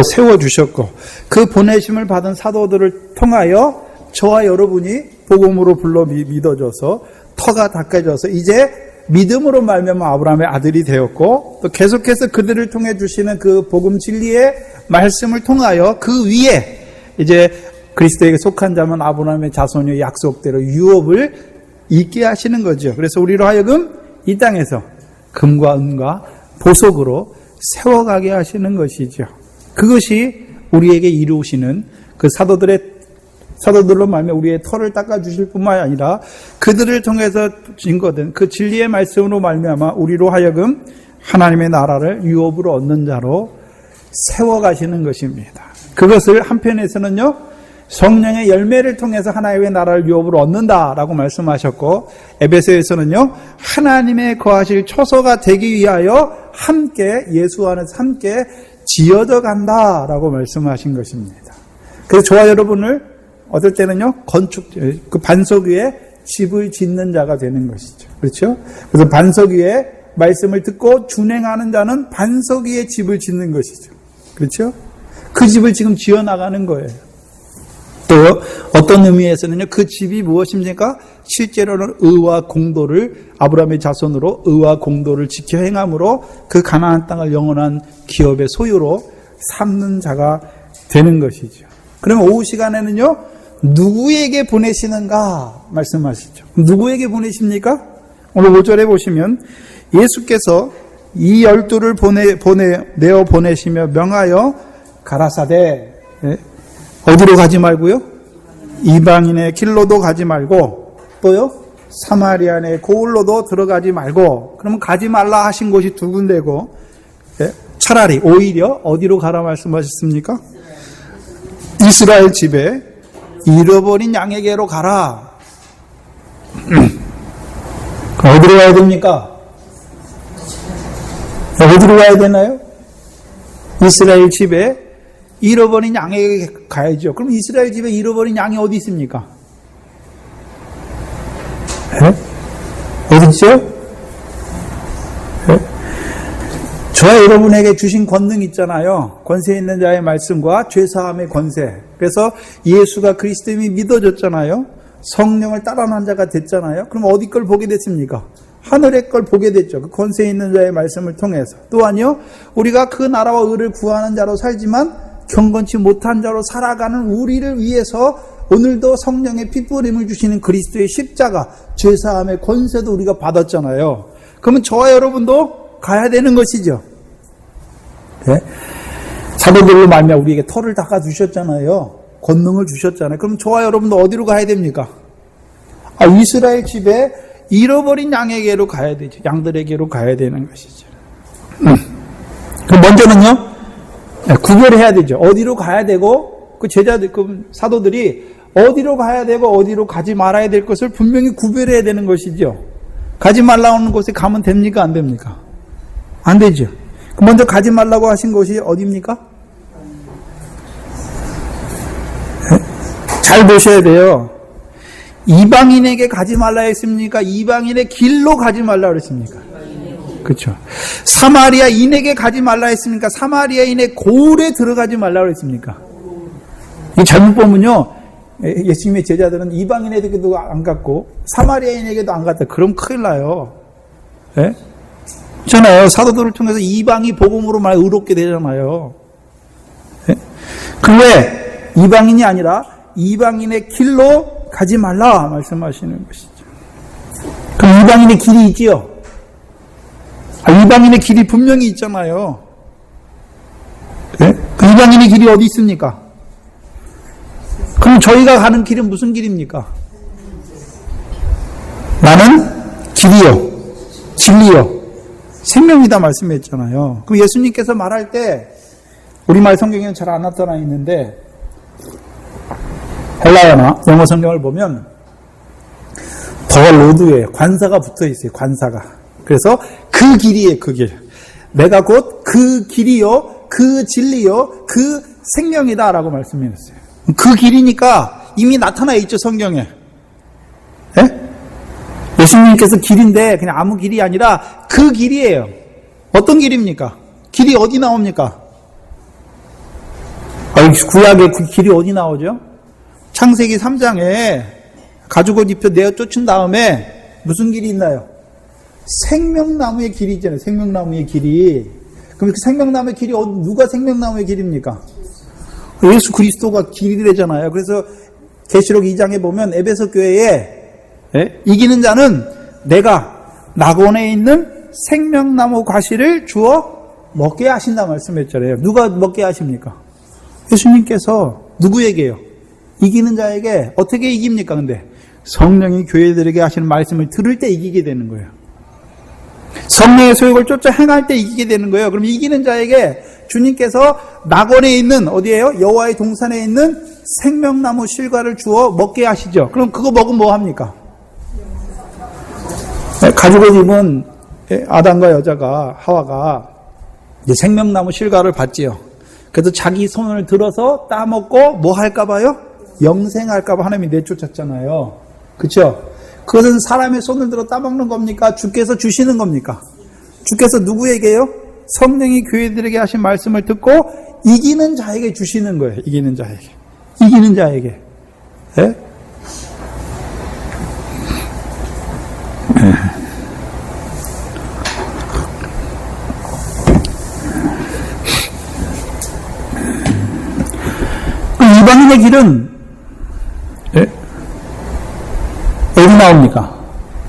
또 세워주셨고, 그 보내심을 받은 사도들을 통하여 저와 여러분이 복음으로 불러 믿어져서 터가 닦아져서 이제 믿음으로 말미암아 아브라함의 아들이 되었고, 또 계속해서 그들을 통해 주시는 그 복음 진리의 말씀을 통하여 그 위에 이제 그리스도에게 속한 자면 아브라함의 자손이 약속대로 유업을 있게 하시는 거죠. 그래서 우리로 하여금 이 땅에서 금과 은과 보석으로 세워가게 하시는 것이죠. 그것이 우리에게 이루시는 그 사도들로 말미암아 우리의 터를 닦아주실 뿐만 아니라 그들을 통해서 증거된 그 진리의 말씀으로 말미암아 우리로 하여금 하나님의 나라를 유업으로 얻는 자로 세워가시는 것입니다. 그것을 한편에서는요, 성령의 열매를 통해서 하나님의 나라를 유업으로 얻는다라고 말씀하셨고, 에베소에서는요, 하나님의 거하실 처소가 되기 위하여 함께 예수 안에서 함께 지어져 간다라고 말씀하신 것입니다. 그래서 저와 여러분을 어떨 때는요, 그 반석 위에 집을 짓는 자가 되는 것이죠. 그렇죠? 그래서 반석 위에 말씀을 듣고 준행하는 자는 반석 위에 집을 짓는 것이죠. 그렇죠? 그 집을 지금 지어나가는 거예요. 또 어떤 의미에서는요, 그 집이 무엇입니까? 실제로는 의와 공도를, 아브라함의 자손으로 의와 공도를 지켜 행함으로 그 가나안 땅을 영원한 기업의 소유로 삼는 자가 되는 것이죠. 그러면 오후 시간에는요, 누구에게 보내시는가 말씀하시죠. 누구에게 보내십니까? 오늘 5절에 보시면 예수께서 이 12를 내어 보내시며 명하여 가라사대, 어디로 가지 말고요? 이방인의 길로도 가지 말고, 또요, 사마리아의 고을로도 들어가지 말고. 그러면 가지 말라 하신 곳이 두 군데고, 차라리 오히려 어디로 가라 말씀하셨습니까? 이스라엘 집에 잃어버린 양에게로 가라. 어디로 가야 됩니까? 어디로 가야 되나요? 이스라엘 집에 잃어버린 양에게 가야죠. 그럼 이스라엘 집에 잃어버린 양이 어디 있습니까? 어디 있죠? 저와 여러분에게 주신 권능 있잖아요. 권세 있는 자의 말씀과 죄사함의 권세. 그래서 예수가 그리스도임이 믿어졌잖아요. 성령을 따라난 자가 됐잖아요. 그럼 어디 걸 보게 됐습니까? 하늘의 걸 보게 됐죠. 그 권세 있는 자의 말씀을 통해서. 또한요, 우리가 그 나라와 의를 구하는 자로 살지만 경건치 못한 자로 살아가는 우리를 위해서 오늘도 성령의 핏부림을 주시는 그리스도의 십자가, 죄사함의 권세도 우리가 받았잖아요. 그러면 저와 여러분도 가야 되는 것이죠. 네? 사도들로 말미암아 우리에게 터를 닦아 주셨잖아요. 권능을 주셨잖아요. 그럼 저와 여러분도 어디로 가야 됩니까? 이스라엘 집에 잃어버린 양에게로 가야 되죠. 양들에게로 가야 되는 것이죠. 그럼 먼저는요, 구별해야 되죠. 어디로 가야 되고, 그 제자들, 그 사도들이 어디로 가야 되고 어디로 가지 말아야 될 것을 분명히 구별해야 되는 것이죠. 가지 말라는 곳에 가면 됩니까? 안 됩니까? 안 되죠. 먼저 가지 말라고 하신 곳이 어디입니까? 잘 보셔야 돼요. 이방인에게 가지 말라 했습니까? 이방인의 길로 가지 말라 그랬습니까? 그렇죠. 사마리아인에게 가지 말라 했습니까? 사마리아인의 고을에 들어가지 말라 그랬습니까? 이 잘못 보면요, 예수님의 제자들은 이방인에게도 안 갔고 사마리아인에게도 안 갔다. 그럼 큰일 나요. 예? 있잖아요. 사도들을 통해서 이방이 복음으로 말 의롭게 되잖아요. 예? 근데 이방인이 아니라 이방인의 길로 가지 말라 말씀하시는 것이죠. 그럼 이방인의 길이 있지요? 이방인의 길이 분명히 있잖아요. 네? 그 이방인의 길이 어디 있습니까? 그럼 저희가 가는 길은 무슨 길입니까? 나는 길이요, 진리요, 생명이다 말씀했잖아요. 그럼 예수님께서 말할 때 우리말 성경에는 잘 안 나타나 있는데 헬라어나 영어 성경을 보면 더 로드에 관사가 붙어 있어요. 관사가. 그래서 그 길이에요. 그 길. 내가 곧 그 길이요, 그 진리요, 그 생명이다라고 말씀했어요. 그 길이니까 이미 나타나 있죠, 성경에. 예? 예수님께서 길인데 그냥 아무 길이 아니라 그 길이에요. 어떤 길입니까? 길이 어디 나옵니까? 구약의 그 길이 어디 나오죠? 창세기 3장에 가죽옷 입혀 내어 쫓은 다음에 무슨 길이 있나요? 생명나무의 길이 있잖아요. 생명나무의 길이. 그럼 그 생명나무의 길이 누가 생명나무의 길입니까? 예수 그리스도가 길이 되잖아요. 그래서 계시록 2장에 보면 에베소 교회에 이기는 자는 내가 낙원에 있는 생명나무 과실을 주어 먹게 하신다 말씀했잖아요. 누가 먹게 하십니까? 예수님께서 누구에게요? 이기는 자에게 어떻게 이깁니까? 근데 성령이 교회들에게 하시는 말씀을 들을 때 이기게 되는 거예요. 성령의 소욕을 쫓아 행할 때 이기게 되는 거예요. 그럼 이기는 자에게 주님께서 낙원에 있는 어디예요? 여호와의 동산에 있는 생명나무 실과를 주어 먹게 하시죠. 그럼 그거 먹으면 뭐 합니까? 가죽을 입은 아담과 여자가 하와가 이제 생명나무 실과를 받지요. 그래서 자기 손을 들어서 따먹고 뭐 할까 봐요? 영생할까 봐 하나님이 내쫓았잖아요. 그렇죠? 그것은 사람의 손을 들어 따먹는 겁니까? 주께서 주시는 겁니까? 주께서 누구에게요? 성령이 교회들에게 하신 말씀을 듣고 이기는 자에게 주시는 거예요. 이기는 자에게. 이기는 자에게. 예? 이방인의 길은 어디 나옵니까?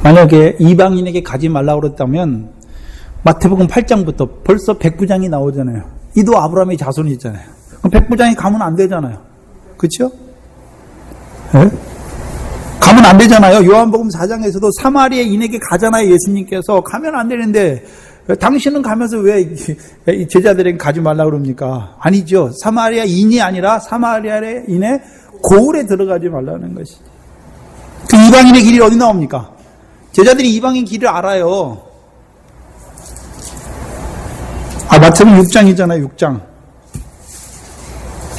만약에 이방인에게 가지 말라고 그랬다면 마태복음 8장부터 벌써 백부장이 나오잖아요. 이도 아브라함의 자손이 있잖아요. 그럼 백부장이 가면 안 되잖아요. 그렇죠? 가면 안 되잖아요. 요한복음 4장에서도 사마리아인에게 가잖아요. 예수님께서 가면 안 되는데 당신은 가면서 왜 제자들에게 가지 말라고 그럽니까? 아니죠. 사마리아인이 아니라 사마리아인의 고을에 들어가지 말라는 것이죠. 그 이방인의 길이 어디 나옵니까? 제자들이 이방인 길을 알아요. 마태복음 6장이잖아요. 6장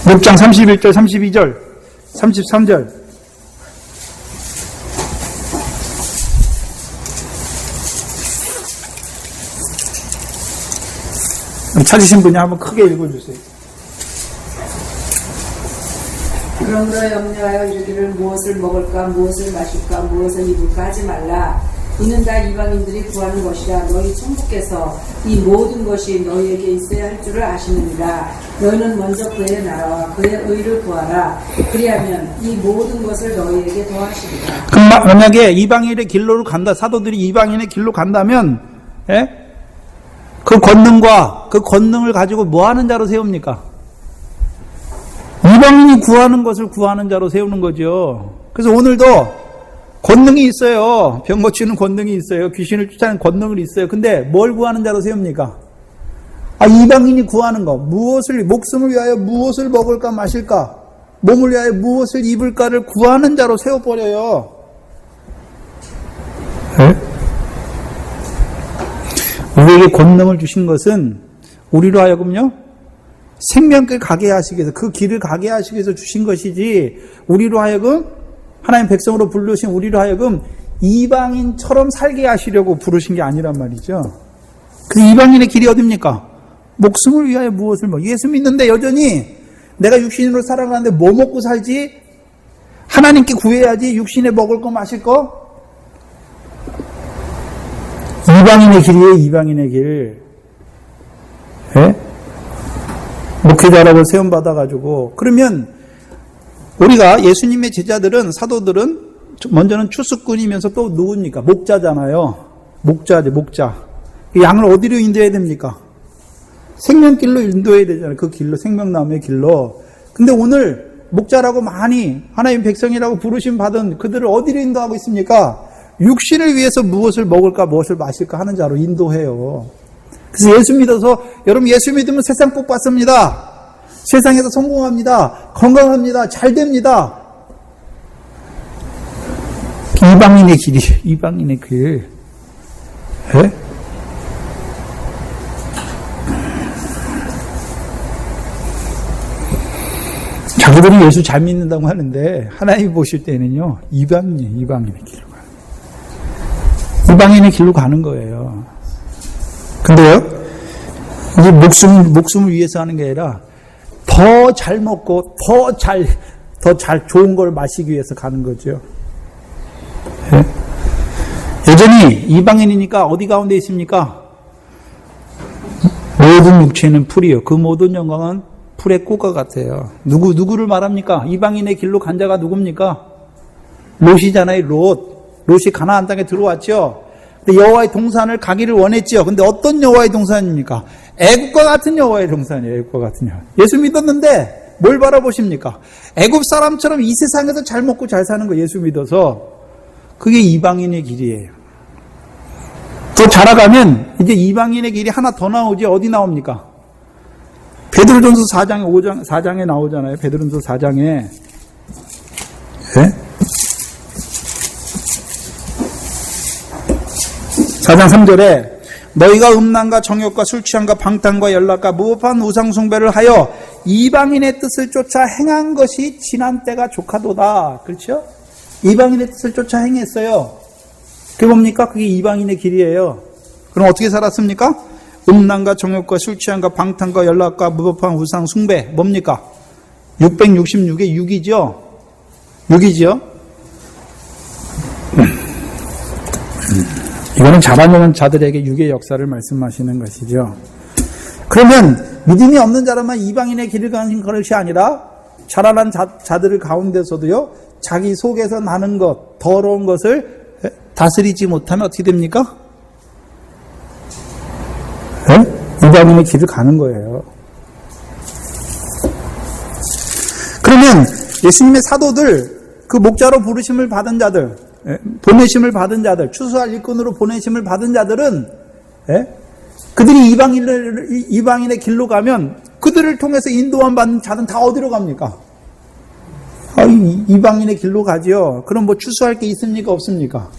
31절, 32절, 33절. 찾으신 분이 한번 크게 읽어주세요. 그러므로 염려하여 이르기를 무엇을 먹을까 무엇을 마실까 무엇을 입을까 하지 말라. 이는 다 이방인들이 구하는 것이라. 너희 천부께서 이 모든 것이 너희에게 있어야 할 줄을 아시느니라. 너희는 먼저 그의 나라와 그의 의를 구하라. 그리하면 이 모든 것을 너희에게 더하시리라. 그럼 만약에 이방인의 길로를 간다, 사도들이 이방인의 길로 간다면 그 권능과 그 권능을 가지고 뭐 하는 자로 세웁니까? 이방인이 구하는 것을 구하는 자로 세우는 거죠. 그래서 오늘도 권능이 있어요. 병 고치는 권능이 있어요. 귀신을 쫓아내는 권능이 있어요. 근데 뭘 구하는 자로 세웁니까? 이방인이 구하는 거. 목숨을 위하여 무엇을 먹을까 마실까? 몸을 위하여 무엇을 입을까를 구하는 자로 세워버려요. 우리에게 권능을 주신 것은 우리로 하여금요, 생명길 가게 하시기 위해서, 그 길을 가게 하시기 위해서 주신 것이지, 우리로 하여금, 하나님 백성으로 부르신 우리로 하여금 이방인처럼 살게 하시려고 부르신 게 아니란 말이죠. 그 이방인의 길이 어딥니까? 목숨을 위하여 무엇을 예수 믿는데 여전히 내가 육신으로 살아가는데 뭐 먹고 살지? 하나님께 구해야지. 육신에 먹을 거 마실 거? 이방인의 길이에요. 이방인의 길. 목회자라고 세움받아가지고. 그러면 우리가 예수님의 제자들은, 사도들은 먼저는 추수꾼이면서 또 누굽니까? 목자잖아요. 목자죠. 목자. 양을 어디로 인도해야 됩니까? 생명길로 인도해야 되잖아요. 그 길로, 생명나무의 길로. 근데 오늘 목자라고 많이 하나님 백성이라고 부르심 받은 그들을 어디로 인도하고 있습니까? 육신을 위해서 무엇을 먹을까 무엇을 마실까 하는 자로 인도해요. 그래서 예수 믿어서, 여러분 예수 믿으면 세상 복 받습니다. 세상에서 성공합니다. 건강합니다. 잘 됩니다. 이방인의 길이, 이방인의 길. 자기들이 예수 잘 믿는다고 하는데 하나님이 보실 때는요, 이방인의 길로 가는 거예요. 이방인의 길로 가는 거예요. 근데요, 이게 목숨을 위해서 하는 게 아니라 더 잘 먹고 더 잘 좋은 걸 마시기 위해서 가는 거죠. 예? 여전히 이방인이니까 어디 가운데 있습니까? 모든 육체는 풀이요. 그 모든 영광은 풀의 꽃과 같아요. 누구를 말합니까? 이방인의 길로 간 자가 누굽니까? 롯이잖아요, 롯. 롯이 가나안 땅에 들어왔죠. 근데 여호와의 동산을 가기를 원했죠. 근데 어떤 여호와의 동산입니까? 애국과 같은 여호와의 동산이에요. 애국과 같은 여호와. 예수 믿었는데 뭘 바라보십니까? 애국 사람처럼 이 세상에서 잘 먹고 잘 사는 거 예수 믿어서 그게 이방인의 길이에요. 또 자라가면 이제 이방인의 길이 하나 더 나오지. 어디 나옵니까? 베드로전서 4장에 나오잖아요. 베드로전서 4장에. 예? 4장 3절에 너희가 음란과 정욕과 술 취함과 방탕과 연락과 무법한 우상 숭배를 하여 이방인의 뜻을 쫓아 행한 것이 지난 때가 족하도다. 그렇죠? 이방인의 뜻을 쫓아 행했어요. 그게 뭡니까? 그게 이방인의 길이에요. 그럼 어떻게 살았습니까? 음란과 정욕과 술 취함과 방탕과 연락과 무법한 우상 숭배. 뭡니까? 666의 6이죠? 6이죠? 이거는 자라나는 자들에게 육의 역사를 말씀하시는 것이죠. 그러면 믿음이 없는 자라만 이방인의 길을 가는 것이 아니라 자라난 자들 가운데서도요, 자기 속에서 나는 것, 더러운 것을 다스리지 못하면 어떻게 됩니까? 네? 이방인의 길을 가는 거예요. 그러면 예수님의 사도들, 그 목자로 부르심을 받은 자들, 보내심을 받은 자들, 추수할 일꾼으로 보내심을 받은 자들은 그들이 이방인의 길로 가면 그들을 통해서 인도함 받는 자는 다 어디로 갑니까? 이방인의 길로 가죠. 그럼 뭐 추수할 게 있습니까? 없습니까?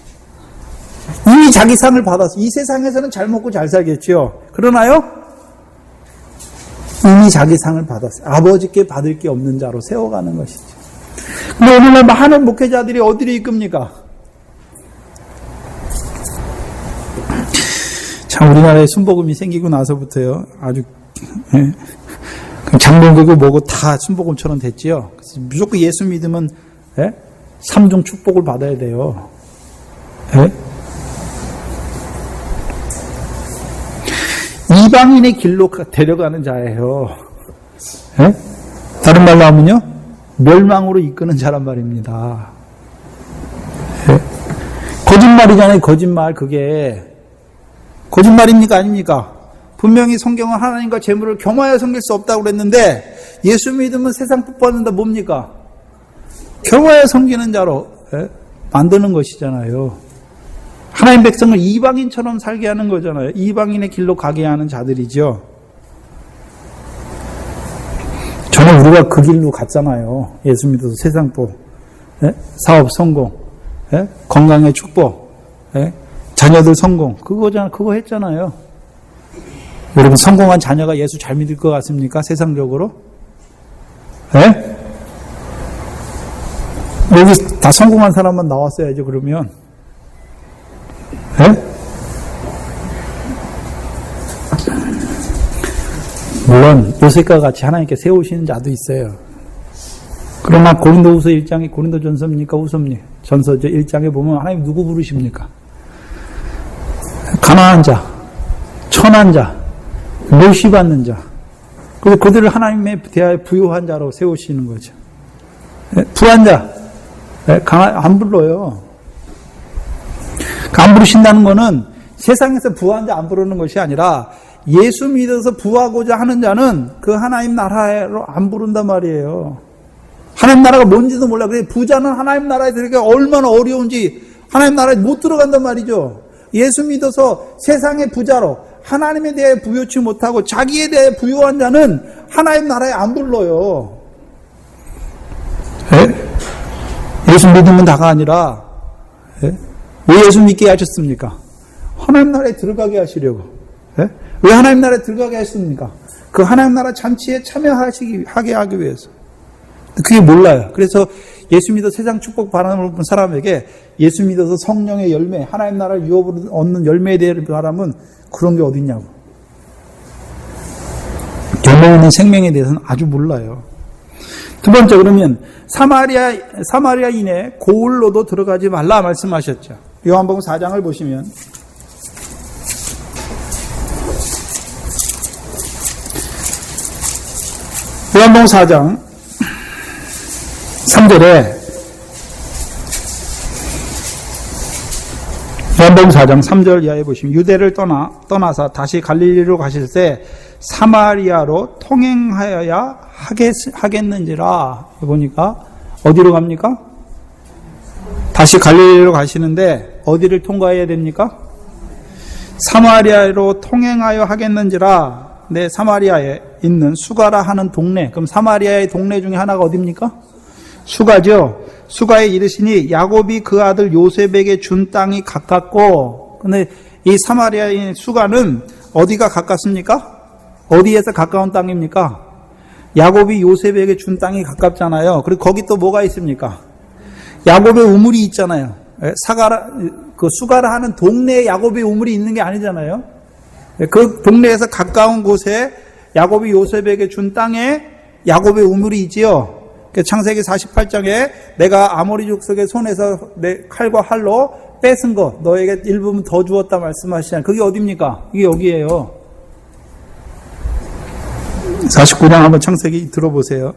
이미 자기 상을 받았어. 이 세상에서는 잘 먹고 잘 살겠죠. 그러나요? 이미 자기 상을 받았어요. 아버지께 받을 게 없는 자로 세워가는 것이죠. 근데 오늘날 많은 목회자들이 어디로 이끕니까? 참, 우리나라에 순복음이 생기고 나서부터요, 아주, 장로교고 뭐고 다 순복음처럼 됐지요. 그래서 무조건 예수 믿으면, 삼중 축복을 받아야 돼요. 이방인의 길로 데려가는 자예요. 다른 말로 하면요, 멸망으로 이끄는 자란 말입니다. 거짓말이잖아요, 거짓말. 그게 거짓말입니까? 아닙니까? 분명히 성경은 하나님과 재물을 겸하여 섬길 수 없다고 그랬는데 예수 믿으면 세상 뽀뽀하는다 뭡니까? 겸하여 섬기는 자로 만드는 것이잖아요. 하나님 백성을 이방인처럼 살게 하는 거잖아요. 이방인의 길로 가게 하는 자들이죠. 저는 우리가 그 길로 갔잖아요. 예수 믿어서 세상 복, 사업 성공, 건강의 축복, 자녀들 성공, 그거 했잖아요. 여러분, 성공한 자녀가 예수 잘 믿을 것 같습니까? 세상적으로? 여기 다 성공한 사람만 나왔어야죠, 그러면. 물론 요셉과 같이 하나님께 세우시는 자도 있어요. 그러나 고린도후서 1장이 고린도전서입니까? 전서죠. 1장에 보면 하나님 누구 부르십니까? 가난한 자, 천한 자, 멸시받는 자. 그래서 그들을 하나님에 대하여 부요한 자로 세우시는 거죠. 부한 자, 안 불러요. 안 부르신다는 것은 세상에서 부한 자 안 부르는 것이 아니라 예수 믿어서 부하고자 하는 자는 그 하나님 나라로 안 부른단 말이에요. 하나님 나라가 뭔지도 몰라. 그래, 부자는 하나님 나라에 들어가기 얼마나 어려운지 하나님 나라에 못 들어간단 말이죠. 예수 믿어서 세상의 부자로 하나님에 대해 부요치 못하고 자기에 대해 부요한 자는 하나님 나라에 안 불러요. 예수 믿으면 다가 아니라 왜 예수 믿게 하셨습니까? 하나님 나라에 들어가게 하시려고. 왜 하나님 나라에 들어가게 하셨습니까? 그 하나님 나라 잔치에 참여하게 하기 위해서. 그게 몰라요. 그래서 예수 믿어 세상 축복 바라는 사람에게 예수 믿어서 성령의 열매, 하나님 나라 유업으로 얻는 열매에 대한 사람은 그런 게 어딨냐고. 내모는 생명에 대해서는 아주 몰라요. 두 번째, 그러면 사마리아인의 고을로도 들어가지 말라 말씀하셨죠. 요한복음 4장을 보시면 요한복음 4장 3절에 요한복음 4장 3절 이하에 보시면 유대를 떠나서 다시 갈릴리로 가실 때 사마리아로 통행하여야 하겠는지라. 보니까 어디로 갑니까? 다시 갈릴리로 가시는데 어디를 통과해야 됩니까? 사마리아로 통행하여 하겠는지라. 네, 사마리아에 있는 수가라 하는 동네. 그럼 사마리아의 동네 중에 하나가 어디입니까? 수가죠. 수가에 이르시니 야곱이 그 아들 요셉에게 준 땅이 가깝고, 근데 이 사마리아인 수가는 어디가 가깝습니까? 어디에서 가까운 땅입니까? 야곱이 요셉에게 준 땅이 가깝잖아요. 그리고 거기 또 뭐가 있습니까? 야곱의 우물이 있잖아요. 그 수가라 하는 동네에 야곱의 우물이 있는 게 아니잖아요. 그 동네에서 가까운 곳에 야곱이 요셉에게 준 땅에 야곱의 우물이 있지요. 창세기 48장에 내가 아모리 족속의 손에서 내 칼과 활로 뺏은 것 너에게 일부분 더 주었다 말씀하시잖아요. 그게 어디입니까? 이게 여기예요. 49장 한번 창세기 들어보세요.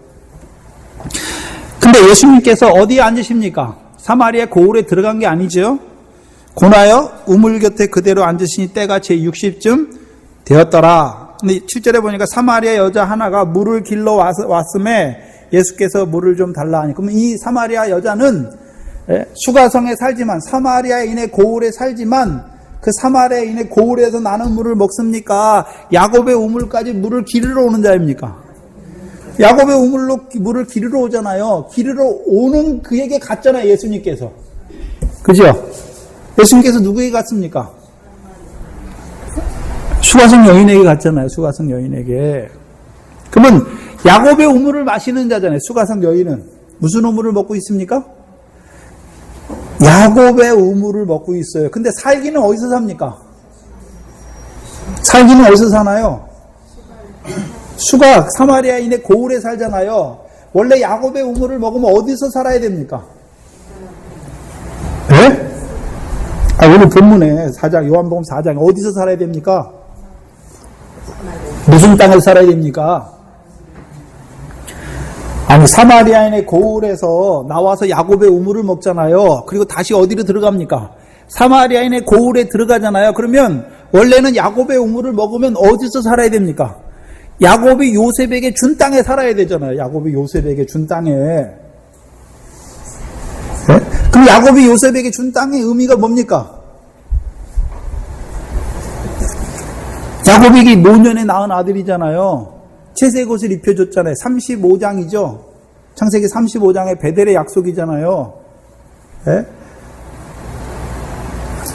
근데 예수님께서 어디에 앉으십니까? 사마리아 고을에 들어간 게 아니죠. 고나여 우물 곁에 그대로 앉으시니 때가 제60쯤 되었더라. 근데 7절에 보니까 사마리아 여자 하나가 물을 길러 왔음에 예수께서 물을 좀 달라 하니, 그럼 이 사마리아 여자는 수가성에 살지만 사마리아인의 고을에 살지만 그 사마리아인의 고을에서 나는 물을 먹습니까? 야곱의 우물까지 물을 기르러 오는 자입니까? 야곱의 우물로 물을 기르러 오잖아요. 기르러 오는 그에게 갔잖아요, 예수님께서. 그죠? 예수님께서 누구에게 갔습니까? 수가성 여인에게 갔잖아요. 수가성 여인에게. 그러면 야곱의 우물을 마시는 자잖아요. 수가성 여인은 무슨 우물을 먹고 있습니까? 야곱의 우물을 먹고 있어요. 근데 살기는 어디서 삽니까? 살기는 어디서 사나요? 수가 사마리아인의 고을에 살잖아요. 원래 야곱의 우물을 먹으면 어디서 살아야 됩니까? 네? 오늘 본문에 4장, 요한복음 4장에 어디서 살아야 됩니까? 무슨 땅에서 살아야 됩니까? 아니, 사마리아인의 고을에서 나와서 야곱의 우물을 먹잖아요. 그리고 다시 어디로 들어갑니까? 사마리아인의 고을에 들어가잖아요. 그러면 원래는 야곱의 우물을 먹으면 어디서 살아야 됩니까? 야곱이 요셉에게 준 땅에 살아야 되잖아요. 야곱이 요셉에게 준 땅에. 네? 그럼 야곱이 요셉에게 준 땅의 의미가 뭡니까? 야곱에게 노년에 낳은 아들이잖아요. 채색 옷을 입혀줬잖아요. 35장이죠. 창세기 35장의 베델의 약속이잖아요. 네?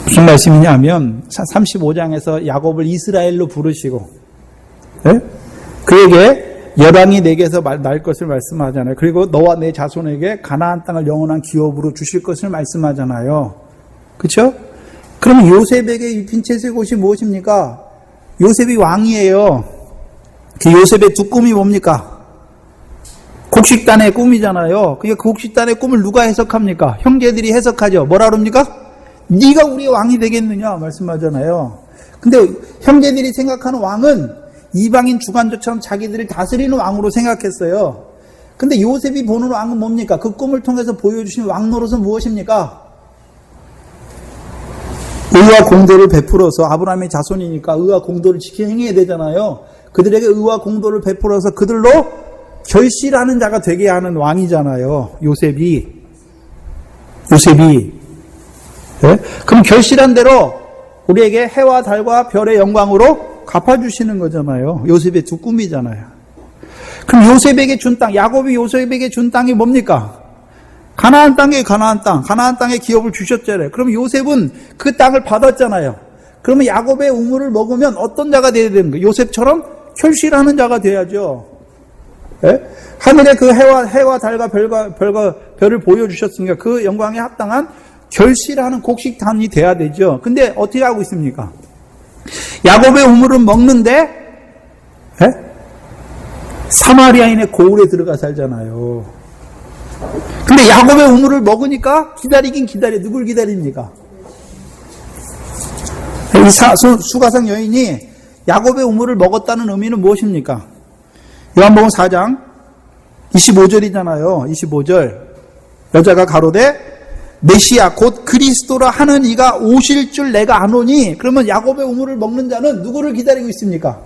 무슨 말씀이냐 하면 35장에서 야곱을 이스라엘로 부르시고 네? 그에게 열왕이 내게서 날 것을 말씀하잖아요. 그리고 너와 내 자손에게 가나안 땅을 영원한 기업으로 주실 것을 말씀하잖아요. 그렇죠? 그럼 요셉에게 입힌 채색 옷이 무엇입니까? 요셉이 왕이에요. 그 요셉의 두 꿈이 뭡니까? 곡식단의 꿈이잖아요. 그 곡식단의 꿈을 누가 해석합니까? 형제들이 해석하죠. 뭐라 그럽니까? 네가 우리의 왕이 되겠느냐 말씀하잖아요. 근데 형제들이 생각하는 왕은 이방인 주관조처럼 자기들을 다스리는 왕으로 생각했어요. 근데 요셉이 보는 왕은 뭡니까? 그 꿈을 통해서 보여주신 왕 노릇은 무엇입니까? 의와 공도를 베풀어서, 아브라함의 자손이니까 의와 공도를 지켜 행해야 되잖아요. 그들에게 의와 공도를 베풀어서 그들로 결실하는 자가 되게 하는 왕이잖아요. 요셉이. 네? 그럼 결실한 대로 우리에게 해와 달과 별의 영광으로 갚아주시는 거잖아요. 요셉의 두 꿈이잖아요. 그럼 요셉에게 준 땅, 야곱이 요셉에게 준 땅이 뭡니까? 가나안 땅에 가나안 땅에 기업을 주셨잖아요. 그럼 요셉은 그 땅을 받았잖아요. 그러면 야곱의 우물을 먹으면 어떤 자가 되어야 되는 거예요? 요셉처럼 결실하는 자가 돼야죠. 네? 하늘에 그 해와 달과 별을 보여주셨으니까 그 영광에 합당한 결실하는 곡식단이 돼야 되죠. 근데 어떻게 하고 있습니까? 야곱의 우물은 먹는데, 네? 사마리아인의 고을에 들어가 살잖아요. 근데 야곱의 우물을 먹으니까 기다리긴 기다려. 누굴 기다립니까? 이 수가성 여인이 야곱의 우물을 먹었다는 의미는 무엇입니까? 요한복음 4장 25절이잖아요. 25절. 여자가 가로되 메시아 곧 그리스도라 하는 이가 오실 줄 내가 아노니. 그러면 야곱의 우물을 먹는 자는 누구를 기다리고 있습니까?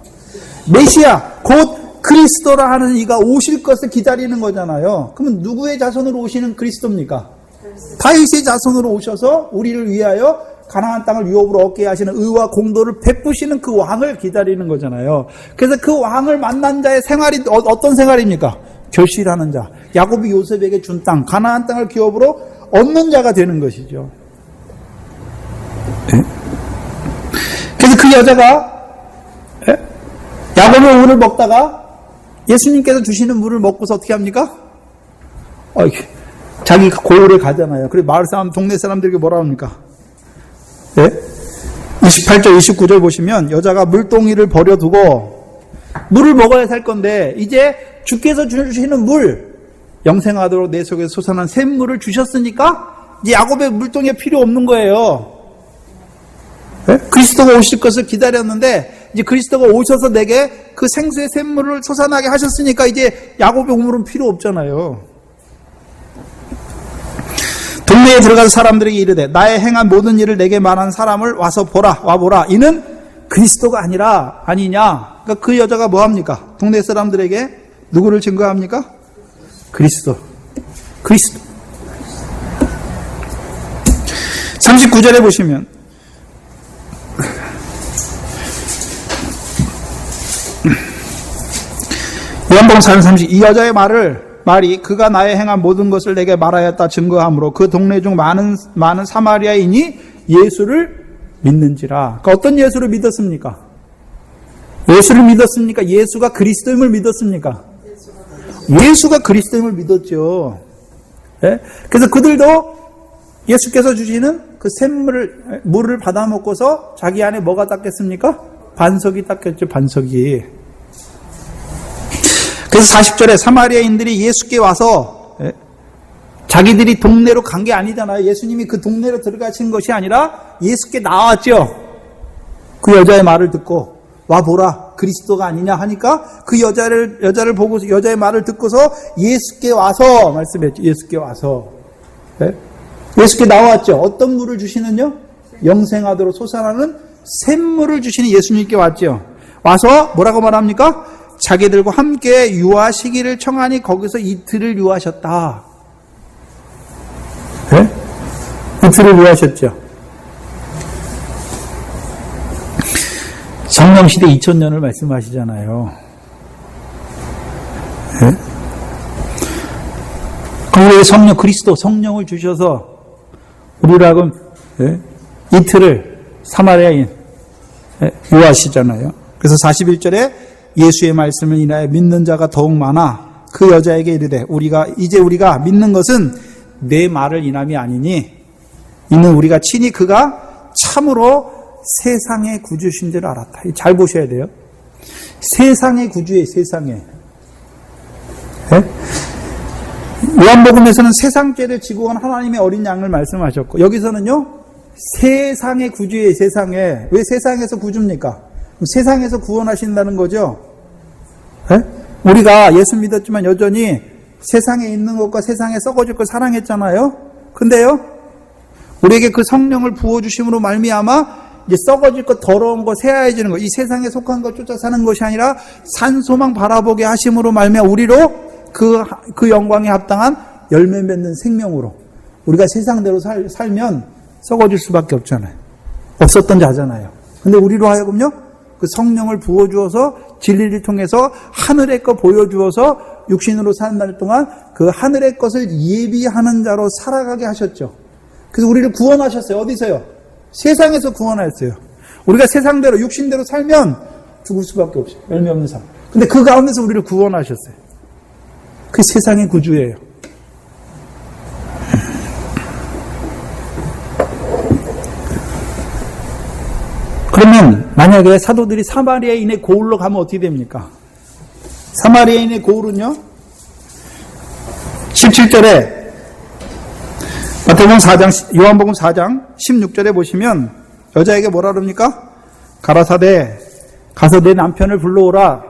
메시아 곧 그리스도라 하는 이가 오실 것을 기다리는 거잖아요. 그러면 누구의 자손으로 오시는 그리스도입니까? 다윗의 자손으로 오셔서 우리를 위하여 가나안 땅을 유업으로 얻게 하시는 의와 공도를 베푸시는 그 왕을 기다리는 거잖아요. 그래서 그 왕을 만난 자의 생활이 어떤 생활입니까? 결실하는 자. 야곱이 요셉에게 준 땅, 가나안 땅을 기업으로 얻는 자가 되는 것이죠. 네? 그래서 그 여자가 야곱의 우물을 먹다가 예수님께서 주시는 물을 먹고서 어떻게 합니까? 자기 고을에 가잖아요. 그리고 마을 사람, 동네 사람들에게 뭐라 합니까? 네? 28절, 29절 보시면 여자가 물동이를 버려두고 물을 먹어야 살 건데 이제 주께서 주시는 물, 영생하도록 내 속에 솟아난 샘물을 주셨으니까 이제 야곱의 물동이가 필요 없는 거예요. 네? 그리스도가 오실 것을 기다렸는데 이제 그리스도가 오셔서 내게 그 생수의 샘물을 솟아나게 하셨으니까 이제 야곱의 우물은 필요 없잖아요. 동네에 들어가서 사람들에게 이르되 나의 행한 모든 일을 내게 말한 사람을 와서 보라, 와보라. 이는 그리스도가 아니냐. 그러니까 그 여자가 뭐합니까? 동네 사람들에게 누구를 증거합니까? 그리스도. 39절에 보시면 요한복음 4장 이 여자의 말이 그가 나의 행한 모든 것을 내게 말하였다 증거하므로 그 동네 중 많은 사마리아인이 예수를 믿는지라. 그러니까 어떤 예수를 믿었습니까? 예수를 믿었습니까? 예수가 그리스도임을 믿었습니까? 예수가 그리스도임을 믿었죠. 네? 그래서 그들도 예수께서 주시는 그 물을 받아 먹고서 자기 안에 뭐가 닦였습니까? 반석이 닦였죠. 반석이. 그래서 40절에 사마리아인들이 예수께 와서 자기들이 동네로 간 게 아니잖아요. 예수님이 그 동네로 들어가신 것이 아니라 예수께 나왔죠. 그 여자의 말을 듣고 와보라 그리스도가 아니냐 하니까 그 여자를 보고 여자의 말을 듣고서 예수께 와서 말씀했죠. 예수께 와서 예수께 나왔죠. 어떤 물을 주시는요? 영생하도록 솟아나는 샘물을 주시는 예수님께 왔죠. 와서 뭐라고 말합니까? 자기들과 함께 유하시기를 청하니 거기서 이틀을 유하셨다. 네? 이틀을 유하셨죠. 성령시대 2000년을 말씀하시잖아요. 네? 우리의 성령, 그리스도 성령을 주셔서 우리라고 네? 이틀을 사마리아인 네? 유하시잖아요. 그래서 41절에 예수의 말씀을 인하여 믿는 자가 더욱 많아 그 여자에게 이르되 우리가 믿는 것은 내 말을 인함이 아니니 이는 우리가 친히 그가 참으로 세상의 구주신 줄 알았다. 잘 보셔야 돼요. 세상의 구주예요. 세상에. 네? 요한복음에서는 세상죄를 지고 간 하나님의 어린 양을 말씀하셨고 여기서는요 세상의 구주예요. 세상에. 왜 세상에서 구주입니까? 세상에서 구원하신다는 거죠. 네? 우리가 예수 믿었지만 여전히 세상에 있는 것과 세상에 썩어질 것 사랑했잖아요. 근데요, 우리에게 그 성령을 부어주심으로 말미암아 이제 썩어질 것, 더러운 것, 새하얘지는 것, 이 세상에 속한 것 쫓아 사는 것이 아니라 산소망 바라보게 하심으로 말미암아 우리로 그 영광에 합당한 열매 맺는 생명으로 우리가 세상대로 살면 썩어질 수밖에 없잖아요. 없었던 자잖아요. 근데 우리로 하여금요, 그 성령을 부어주어서 진리를 통해서 하늘의 것 보여주어서 육신으로 사는 날 동안 그 하늘의 것을 예비하는 자로 살아가게 하셨죠. 그래서 우리를 구원하셨어요. 어디서요? 세상에서 구원하셨어요. 우리가 세상대로 육신대로 살면 죽을 수밖에 없어요. 열매 없는 삶. 근데 그 가운데서 우리를 구원하셨어요. 그 세상의 구주예요. 그러면 만약에 사도들이 사마리아인의 고을로 가면 어떻게 됩니까? 사마리아인의 고울은요, 17절에 마태복음 4장, 요한복음 4장 16절에 보시면 여자에게 뭐라 그럽니까? 가라사대 가서 내 남편을 불러오라.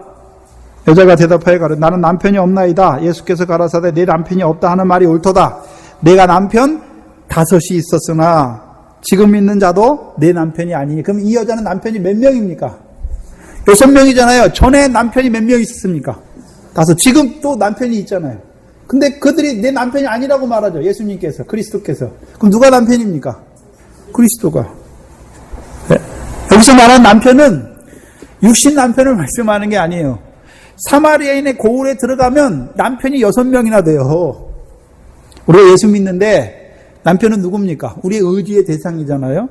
여자가 대답하여 가르 나는 남편이 없나이다. 예수께서 가라사대 내 남편이 없다 하는 말이 옳도다. 내가 남편 5이 있었으나 지금 있는 자도 내 남편이 아니니. 그럼 이 여자는 남편이 몇 명입니까? 6명이잖아요. 전에 남편이 몇 명 있었습니까? 5. 지금 또 남편이 있잖아요. 근데 그들이 내 남편이 아니라고 말하죠. 예수님께서, 그리스도께서. 그럼 누가 남편입니까? 그리스도가. 네. 여기서 말하는 남편은 육신 남편을 말씀하는 게 아니에요. 사마리아인의 고울에 들어가면 남편이 6명이나 돼요. 우리가 예수 믿는데 남편은 누굽니까? 우리의 의지의 대상이잖아요.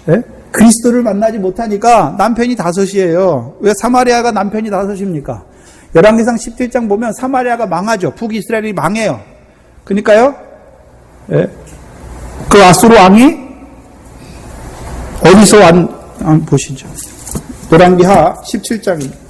네? 그리스도를 만나지 못하니까 남편이 5이에요. 왜 사마리아가 남편이 5입니까? 열왕기상 17장 보면 사마리아가 망하죠. 북이스라엘이 망해요. 그러니까요, 예, 그 아수르 왕이 어디서 보시죠. 열왕기하 17장입니다.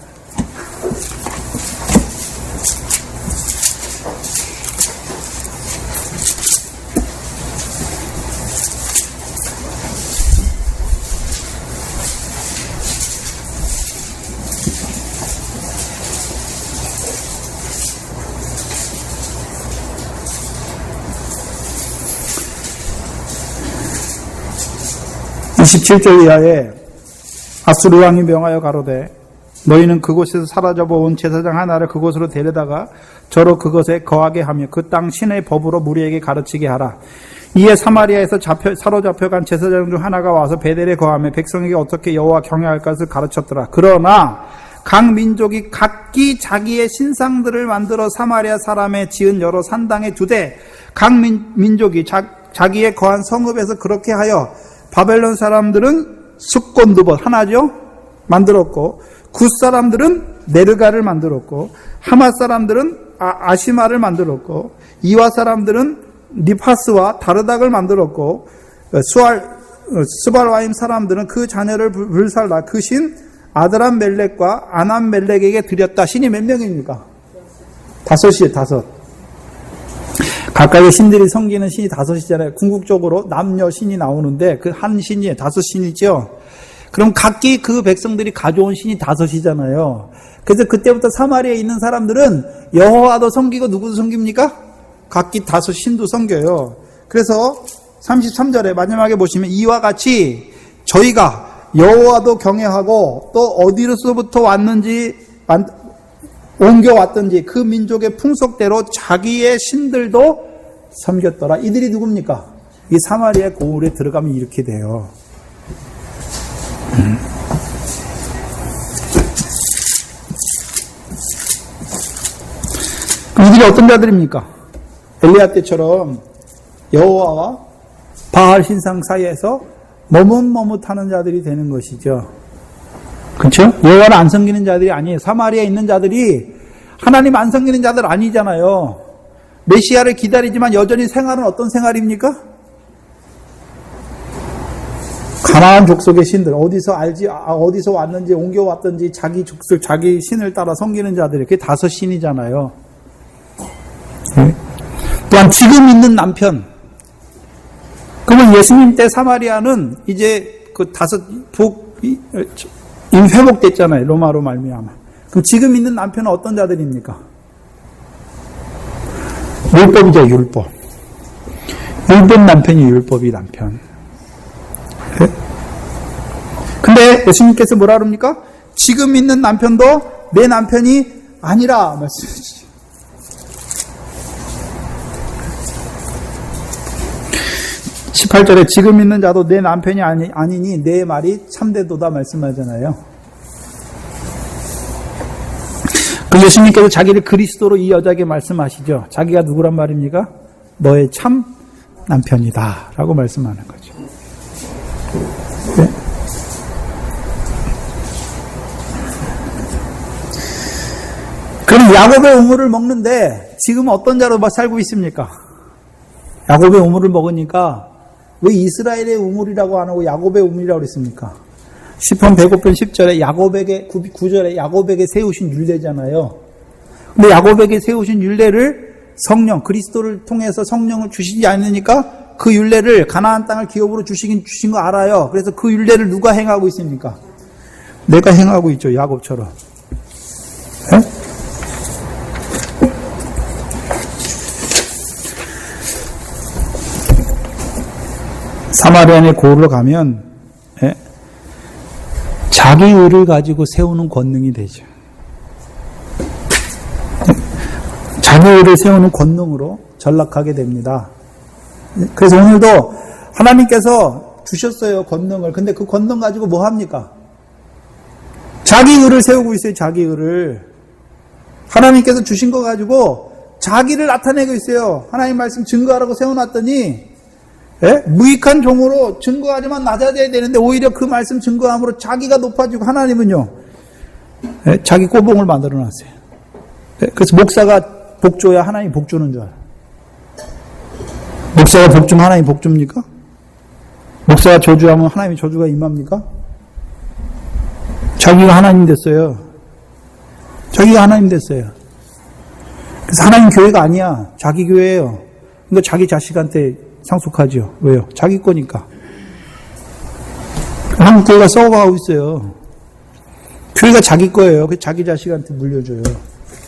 (27절) 이하에 아수르 왕이 명하여 가로되 너희는 그곳에서 사라져버 온 제사장 하나를 그곳으로 데려다가 저로 그것에 거하게 하며 그 땅 신의 법으로 무리에게 가르치게 하라. 이에 사마리아에서 사로잡혀간 제사장 중 하나가 와서 베델에 거하며 백성에게 어떻게 여호와 경외할 것을 가르쳤더라. 그러나 각 민족이 각기 자기의 신상들을 만들어 사마리아 사람의 지은 여러 산당에 두되 각 민족이 자기의 거한 성읍에서 그렇게 하여 바벨론 사람들은 숫곤두봇 하나죠 만들었고, 굿 사람들은 네르가를 만들었고, 하맛 사람들은 아시마를 만들었고, 이와 사람들은 니파스와 다르닥을 만들었고, 스발와임 사람들은 그 자녀를 불살라 그 신 아드람 멜렉과 아남 멜렉에게 드렸다. 신이 몇 명입니까? 5이에요. 5. 각각의 신들이 섬기는 신이 5이잖아요. 궁극적으로 남녀 신이 나오는데 그 한 신이 5신이죠. 그럼 각기 그 백성들이 가져온 신이 5이잖아요. 그래서 그때부터 사마리아에 있는 사람들은 여호와도 섬기고 누구도 섬깁니까? 각기 5신도 섬겨요. 그래서 33절에 마지막에 보시면 이와 같이 저희가 여호와도 경외하고 또 어디로서부터 왔는지 옮겨왔든지 그 민족의 풍속대로 자기의 신들도 섬겼더라. 이들이 누굽니까? 이 사마리아 고울에 들어가면 이렇게 돼요. 이들이 어떤 자들입니까? 엘리야 때처럼 여호와와 바알 신상 사이에서 머뭇머뭇하는 자들이 되는 것이죠. 그렇죠? 여호와를 안 섬기는 자들이 아니에요. 사마리아에 있는 자들이 하나님 안 섬기는 자들 아니잖아요. 메시아를 기다리지만 여전히 생활은 어떤 생활입니까? 가나안 족속의 신들, 어디서 왔는지 옮겨왔든지 자기 족속, 자기 신을 따라 섬기는 자들이 그게 5신이잖아요. 네? 또한 지금 있는 남편. 그러면 예수님 때 사마리아는 이제 그 회복됐잖아요. 로마로 말미암아. 그럼 지금 있는 남편은 어떤 자들입니까? 율법이죠, 율법. 율법 남편이 율법이 남편. 네? 근데 예수님께서 뭐라 그럽니까? 지금 있는 남편도 내 남편이 아니라 말씀하시죠. 18절에 지금 있는 자도 내 남편이 아니니 내 말이 참되도다 말씀하잖아요. 그 예수님께서 자기를 그리스도로 이 여자에게 말씀하시죠. 자기가 누구란 말입니까? 너의 참 남편이다 라고 말씀하는 거죠. 네? 그럼 야곱의 우물을 먹는데 지금 어떤 자로 살고 있습니까? 야곱의 우물을 먹으니까 왜 이스라엘의 우물이라고 안 하고 야곱의 우물이라고 그랬습니까? 시편 105편 10절에 야곱에게 9절에 야곱에게 세우신 율례잖아요. 근데 야곱에게 세우신 율례를 성령, 그리스도를 통해서 성령을 주시지 않으니까 그 율례를 가나안 땅을 기업으로 주신 거 알아요. 그래서 그 율례를 누가 행하고 있습니까? 내가 행하고 있죠. 야곱처럼. 네? 사마리아의 고을로 가면 자기 의를 가지고 세우는 권능이 되죠. 자기 의를 세우는 권능으로 전락하게 됩니다. 그래서 오늘도 하나님께서 주셨어요, 권능을. 근데 그 권능 가지고 뭐 합니까? 자기 의를 세우고 있어요, 자기 의를. 하나님께서 주신 거 가지고 자기를 나타내고 있어요. 하나님 말씀 증거하라고 세워놨더니 무익한 종으로 증거하지만 낮아져야 되는데 오히려 그 말씀 증거함으로 자기가 높아지고 하나님은요 자기 꼬봉을 만들어놨어요. 그래서 목사가 복줘야 하나님 복주는 줄 알아요. 목사가 복주면 하나님 복줍니까? 목사가 저주하면 하나님의 저주가 임합니까? 자기가 하나님 됐어요. 자기가 하나님 됐어요. 그래서 하나님 교회가 아니야. 자기 교회예요. 그러니까 자기 자식한테 상속하죠. 왜요? 자기 거니까. 한국 교회가 썩어가고 있어요. 교회가 자기 거예요. 자기 자식한테 물려줘요.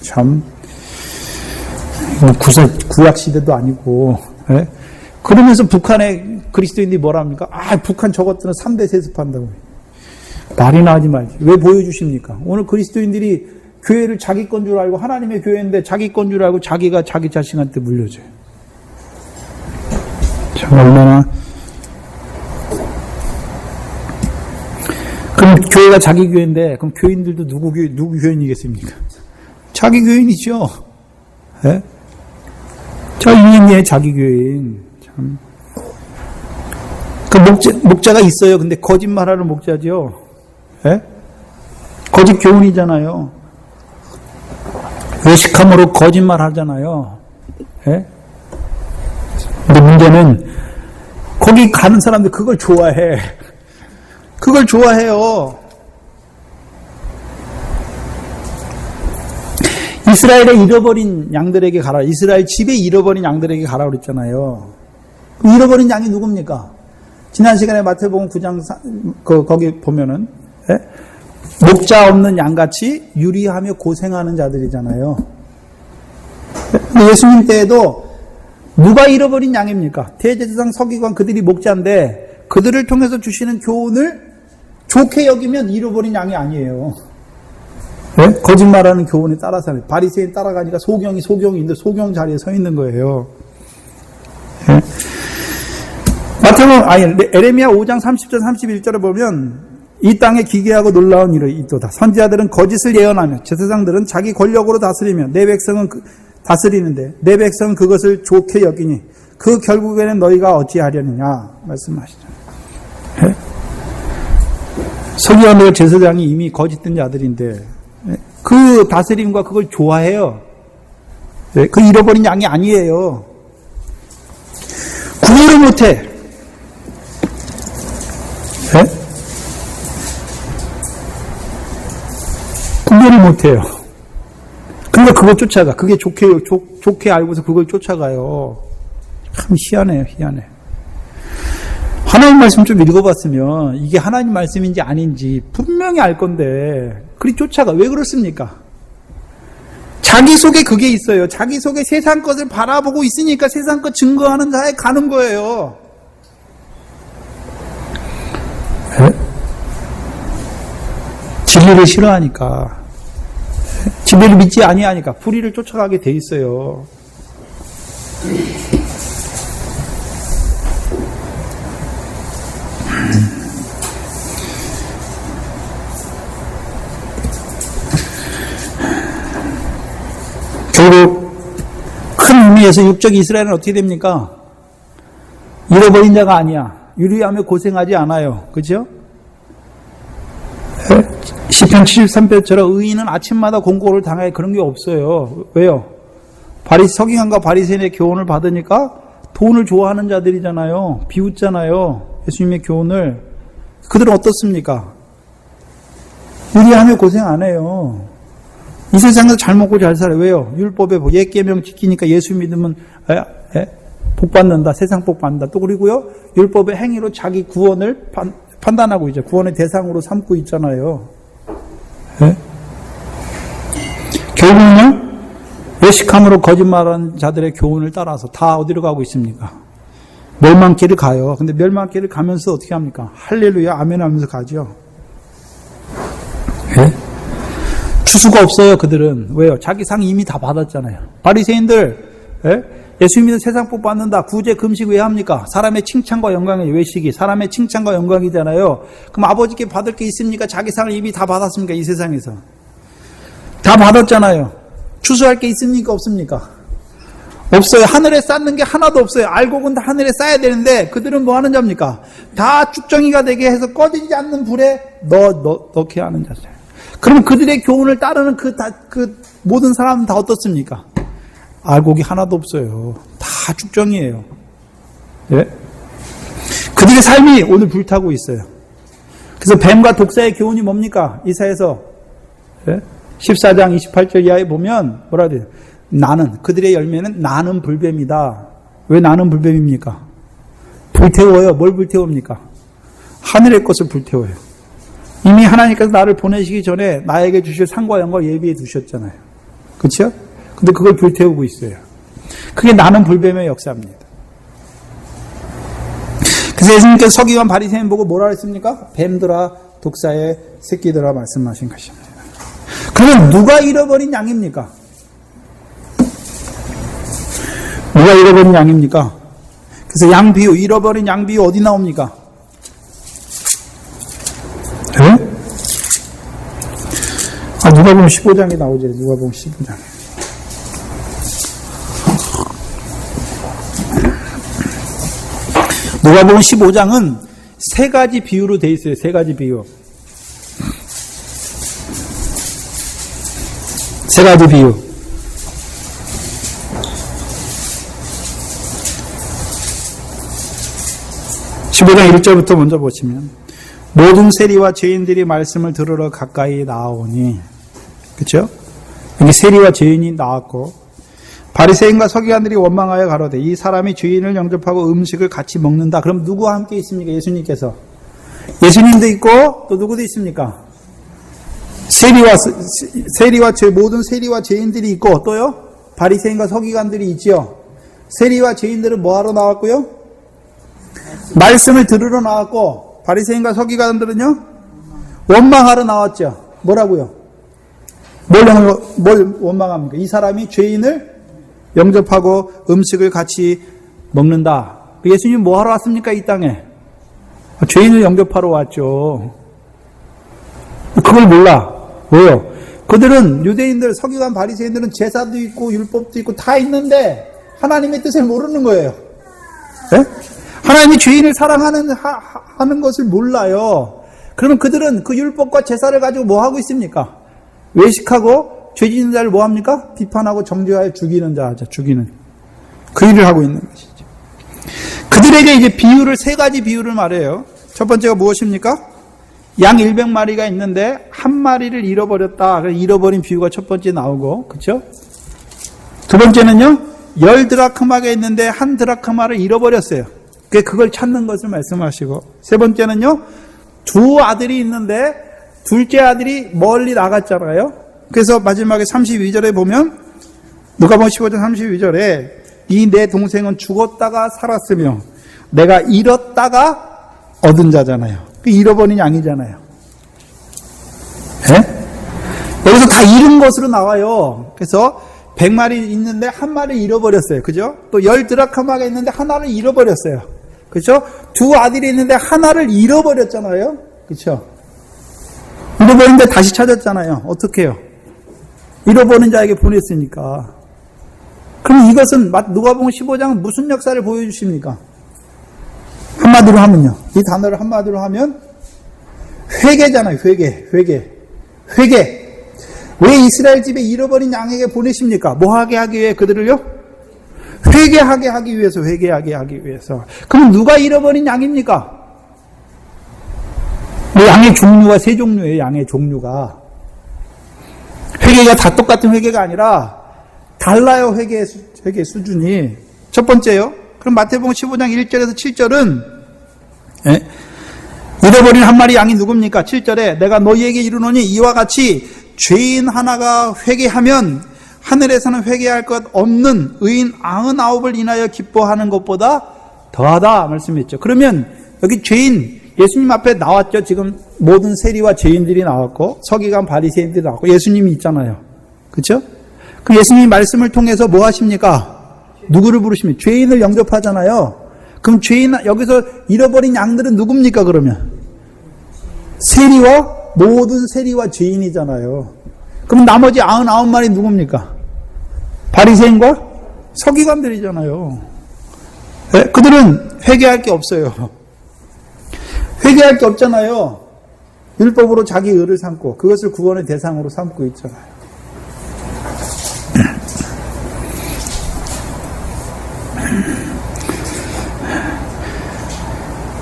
참 구약 시대도 아니고. 예? 그러면서 북한의 그리스도인들이 뭐랍니까? 북한 저것들은 3대 세습한다고. 말이나 하지 말지. 왜 보여주십니까? 오늘 그리스도인들이 교회를 자기 건 줄 알고 하나님의 교회인데 자기 건 줄 알고 자기가 자기 자식한테 물려줘요. 참 얼마나. 그럼 교회가 자기 교회인데 그럼 교인들도 누구 교인이겠습니까? 자기 교인이죠. 예? 저 이민의 자기 교인. 참. 그 목자가 있어요. 근데 거짓말하는 목자죠. 예? 거짓 교훈이잖아요. 외식함으로 거짓말 하잖아요. 예? 근데 문제는 거기 가는 사람들 그걸 좋아해. 그걸 좋아해요. 이스라엘의 잃어버린 양들에게 가라. 이스라엘 집에 잃어버린 양들에게 가라 그랬잖아요. 잃어버린 양이 누굽니까? 지난 시간에 마태복음 9장 거기 보면은 목자 없는 양같이 유리하며 고생하는 자들이잖아요. 근데 예수님 때에도 누가 잃어버린 양입니까? 대제사장 서기관 그들이 목자인데 그들을 통해서 주시는 교훈을 좋게 여기면 잃어버린 양이 아니에요. 네? 거짓말하는 교훈에 따라서 바리새인 따라가니까 소경인데 소경 자리에 서 있는 거예요. 네? 에레미야 5장 30절 31절에 보면 이 땅에 기괴하고 놀라운 일이 있도다. 선지자들은 거짓을 예언하며 제사장들은 자기 권력으로 다스리며 내 백성은 다스리는데 내 백성은 그것을 좋게 여기니 그 결국에는 너희가 어찌하려느냐 말씀하시죠. 네? 서기관들 제사장이 이미 거짓된 자들인데 그 다스림과 그걸 좋아해요. 네? 그 잃어버린 양이 아니에요. 구별을 못해. 네? 구별을 못해요. 그러니까 그걸 쫓아가. 그게 좋게 알고서 그걸 쫓아가요. 참 희한해요, 희한해. 하나님 말씀 좀 읽어봤으면 이게 하나님 말씀인지 아닌지 분명히 알 건데 그리 쫓아가. 왜 그렇습니까? 자기 속에 그게 있어요. 자기 속에 세상 것을 바라보고 있으니까 세상 것 증거하는 자에 가는 거예요. 네? 진리를 싫어하니까, 진리를 믿지 아니하니까 불의를 쫓아가게 돼 있어요. 결국 큰 의미에서 육적 이스라엘은 어떻게 됩니까? 잃어버린 자가 아니야. 유리하며 고생하지 않아요. 그죠? 시편 73편처럼 의인은 아침마다 공고를 당해. 그런 게 없어요. 왜요? 서기관과 바리새인의 교훈을 받으니까 돈을 좋아하는 자들이잖아요. 비웃잖아요. 예수님의 교훈을. 그들은 어떻습니까? 유리하며 고생 안 해요. 이 세상에서 잘 먹고 잘 살아요. 왜요? 율법에 옛 계명 지키니까 예수 믿으면 복 받는다. 세상 복 받는다. 또 그리고요. 율법의 행위로 자기 구원을 판단하고 있죠. 구원의 대상으로 삼고 있잖아요. 예? 결국은요. 외식함으로 거짓말하는 자들의 교훈을 따라서 다 어디로 가고 있습니까? 멸망길을 가요. 근데 멸망길을 가면서 어떻게 합니까? 할렐루야 아멘 하면서 가죠. 예? 추수가 없어요. 그들은. 왜요? 자기 상 이미 다 받았잖아요. 바리새인들 예수 믿는 세상 복 받는다. 구제 금식 왜 합니까? 사람의 칭찬과 영광의 외식이 사람의 칭찬과 영광이잖아요. 그럼 아버지께 받을 게 있습니까? 자기 상을 이미 다 받았습니까? 이 세상에서 다 받았잖아요. 추수할 게 있습니까? 없습니까? 없어요. 하늘에 쌓는 게 하나도 없어요. 알곡은 다 하늘에 쌓아야 되는데 그들은 뭐 하는 자입니까? 다 쭉정이가 되게 해서 꺼지지 않는 불에 넣게 하는 자세요. 그럼 그들의 교훈을 따르는 그 모든 사람은 다 어떻습니까? 알곡이 하나도 없어요. 다 쭉정이에요. 예? 그들의 삶이 오늘 불타고 있어요. 그래서 뱀과 독사의 교훈이 뭡니까? 이사야서 14장 28절 이하에 보면 뭐라 그래요? 그들의 열매는 나는 불뱀이다. 왜 나는 불뱀입니까? 불태워요. 뭘 불태웁니까? 하늘의 것을 불태워요. 이미 하나님께서 나를 보내시기 전에 나에게 주실 상과 영광 예비해 두셨잖아요. 그렇죠? 근데 그걸 불태우고 있어요. 그게 나는 불뱀의 역사입니다. 그래서 예수님께서 서기관 바리새인 보고 뭐라 했습니까? 뱀들아 독사의 새끼들아 말씀하신 것입니다. 그러면 누가 잃어버린 양입니까? 누가 잃어버린 양입니까? 그래서 양 비유, 잃어버린 양 비유 어디 나옵니까? 네? 누가복음 15장에 나오죠. 누가복음 15장. 누가복음 15장은 세 가지 비유로 돼 있어요. 세 가지 비유. 세 가지 비유. (15장 1절부터) 먼저 보시면 모든 세리와 죄인들이 말씀을 들으러 가까이 나아오니, 그렇죠? 여기 세리와 죄인이 나왔고 바리새인과 서기관들이 원망하여 가로되 이 사람이 죄인을 영접하고 음식을 같이 먹는다. 그럼 누구와 함께 있습니까? 예수님께서. 예수님도 있고 또 누구도 있습니까? 모든 세리와 죄인들이 있고 또요? 바리새인과 서기관들이 있지요. 세리와 죄인들은 뭐하러 나왔고요? 말씀을 들으러 나왔고 바리새인과 서기관들은요? 원망하러 나왔죠. 뭐라고요? 뭘 원망합니까? 이 사람이 죄인을 영접하고 음식을 같이 먹는다. 예수님 뭐 하러 왔습니까? 이 땅에. 죄인을 영접하러 왔죠. 그걸 몰라. 왜요? 그들은 유대인들, 서기관 바리새인들은 제사도 있고 율법도 있고 다 있는데 하나님의 뜻을 모르는 거예요. 네? 하나님이 죄인을 사랑하는 것을 몰라요. 그러면 그들은 그 율법과 제사를 가지고 뭐 하고 있습니까? 외식하고 죄 짓는 자를 뭐 합니까? 비판하고 정죄하여 죽이는 자죠. 죽이는. 그 일을 하고 있는 것이죠. 그들에게 이제 세 가지 비유를 말해요. 첫 번째가 무엇입니까? 양 100마리가 있는데 한 마리를 잃어버렸다. 잃어버린 비유가 첫 번째 나오고, 그렇죠? 두 번째는요, 10드라크마가 있는데 한 드라크마를 잃어버렸어요. 그걸 찾는 것을 말씀하시고, 세 번째는요, 두 아들이 있는데 둘째 아들이 멀리 나갔잖아요. 그래서 마지막에 32절에 보면 누가복음 15장 32절에 이 내 동생은 죽었다가 살았으며 내가 잃었다가 얻은 자잖아요. 잃어버린 양이잖아요. 네? 여기서 다 잃은 것으로 나와요. 그래서 100마리 있는데 한 마리를 잃어버렸어요. 그죠? 또 10드라크마가 있는데 하나를 잃어버렸어요. 그죠? 두 아들이 있는데 하나를 잃어버렸잖아요. 그죠? 잃어버린데 다시 찾았잖아요. 어떻게 해요? 잃어버린 자에게 보냈으니까. 그럼 이것은 누가복음 15장은 무슨 역사를 보여주십니까? 한마디로 하면요. 이 단어를 한마디로 하면 회개잖아요. 회개. 왜 이스라엘 집에 잃어버린 양에게 보내십니까? 뭐하게 하기 위해 그들을요? 회개하게 하기 위해서. 그럼 누가 잃어버린 양입니까? 양의 종류가 세 종류예요. 양의 종류가. 회개가 다 똑같은 회개가 아니라 달라요. 회개 수준이. 첫 번째요. 그럼 마태복음 15장 1절에서 7절은 잃어버린 한 마리 양이 누굽니까? 7절에 내가 너희에게 이르노니 이와 같이 죄인 하나가 회개하면 하늘에서는 회개할 것 없는 의인 99을 인하여 기뻐하는 것보다 더하다 말씀했죠. 그러면 여기 죄인 예수님 앞에 나왔죠. 지금 모든 세리와 죄인들이 나왔고 서기관 바리새인들이 나왔고 예수님이 있잖아요. 그렇죠? 그 예수님 말씀을 통해서 뭐 하십니까? 누구를 부르십니까? 죄인을 영접하잖아요. 그럼 죄인 여기서 잃어버린 양들은 누굽니까 그러면? 세리와 모든 세리와 죄인이잖아요. 그럼 나머지 99마리 누굽니까? 바리새인과 서기관들이잖아요. 네? 그들은 회개할 게 없어요. 회개할 게 없잖아요. 율법으로 자기 의를 삼고 그것을 구원의 대상으로 삼고 있잖아요.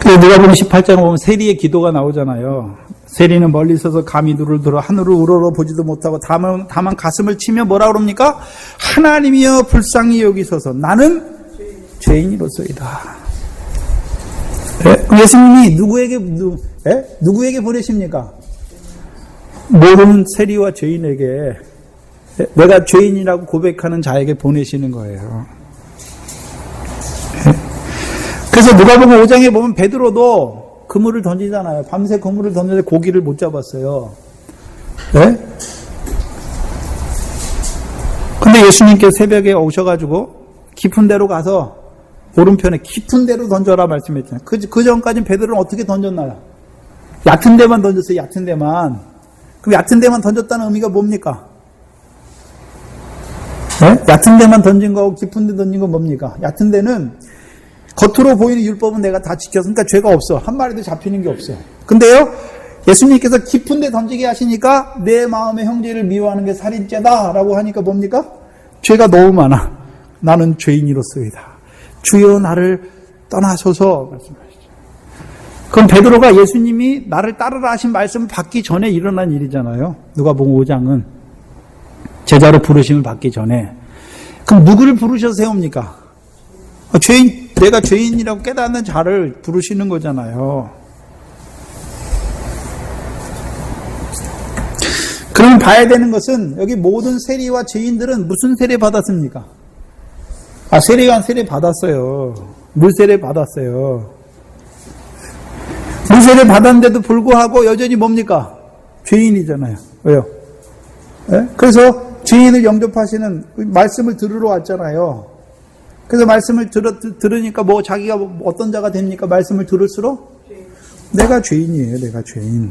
누가복음 18장에 보면 세리의 기도가 나오잖아요. 세리는 멀리 서서 감히 눈을 들어 하늘을 우러러 보지도 못하고 다만 가슴을 치며 뭐라 그럽니까? 하나님이여 불쌍히 여기소서 나는 죄인이로소이다. 예수님이 누구에게 보내십니까? 모든 세리와 죄인에게 내가 죄인이라고 고백하는 자에게 보내시는 거예요. 그래서 누가복음 5장에 보면 베드로도 그물을 던지잖아요. 밤새 그물을 던졌는데 고기를 못 잡았어요. 네? 근데 예수님께서 새벽에 오셔가지고 깊은 데로 가서 오른편에 깊은 데로 던져라 말씀했잖아요. 그 전까지는 베드로는 어떻게 던졌나요? 얕은 데만 던졌어요. 얕은 데만. 그럼 얕은 데만 던졌다는 의미가 뭡니까? 네? 얕은 데만 던진 거하고 깊은 데 던진 건 뭡니까? 얕은 데는 겉으로 보이는 율법은 내가 다 지켰으니까 죄가 없어. 한 마리도 잡히는 게 없어요. 근데요, 예수님께서 깊은 데 던지게 하시니까 내 마음의 형제를 미워하는 게 살인죄다 라고 하니까 뭡니까? 죄가 너무 많아. 나는 죄인이로소이다. 주여 나를 떠나소서 말씀하시죠. 그럼 베드로가 예수님이 나를 따르라 하신 말씀을 받기 전에 일어난 일이잖아요. 누가복음 5장은 제자로 부르심을 받기 전에. 그럼 누구를 부르셔서 세웁니까? 내가 죄인이라고 깨닫는 자를 부르시는 거잖아요. 그럼 봐야 되는 것은 여기 모든 세리와 죄인들은 무슨 세례 받았습니까? 세례관 세례 받았어요. 물세례 받았어요. 물세례 받았는데도 불구하고 여전히 뭡니까? 죄인이잖아요. 왜요? 네? 그래서 죄인을 영접하시는 말씀을 들으러 왔잖아요. 그래서 말씀을 들으니까 뭐 자기가 어떤 자가 됩니까? 말씀을 들을수록 내가 죄인이에요. 내가 죄인.